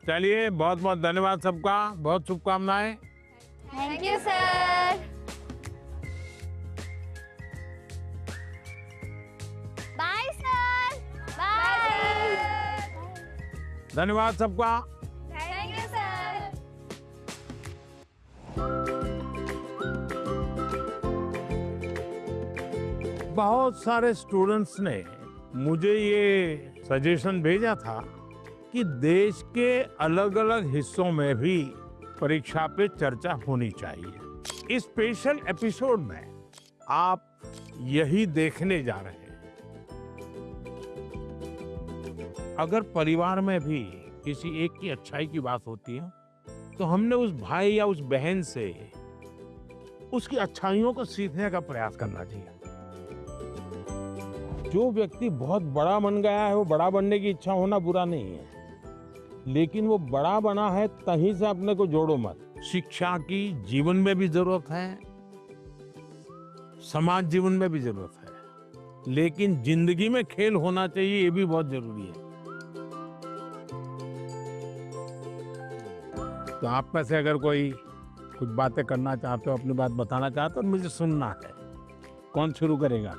चलिए बहुत बहुत धन्यवाद सबका, बहुत शुभकामनाएं। Thank you, sir. Bye sir, bye. धन्यवाद सबका। Thank you, sir. बहुत सारे स्टूडेंट्स ने मुझे ये सजेशन भेजा था कि देश के अलग अलग हिस्सों में भी परीक्षा पे चर्चा होनी चाहिए। इस स्पेशल एपिसोड में आप यही देखने जा रहे हैं। अगर परिवार में भी किसी एक की अच्छाई की बात होती है तो हमने उस भाई या उस बहन से उसकी अच्छाइयों को सीखने का प्रयास करना चाहिए। जो व्यक्ति बहुत बड़ा बन गया है वो बड़ा बनने की इच्छा होना बुरा नहीं है, लेकिन वो बड़ा बना है तहीं से अपने को जोड़ो मत। शिक्षा की जीवन में भी जरूरत है, समाज जीवन में भी जरूरत है, लेकिन जिंदगी में खेल होना चाहिए, ये भी बहुत जरूरी है। तो आप में से अगर कोई कुछ बातें करना चाहते हो, अपनी बात बताना चाहते हो, मुझे सुनना है। कौन शुरू करेगा?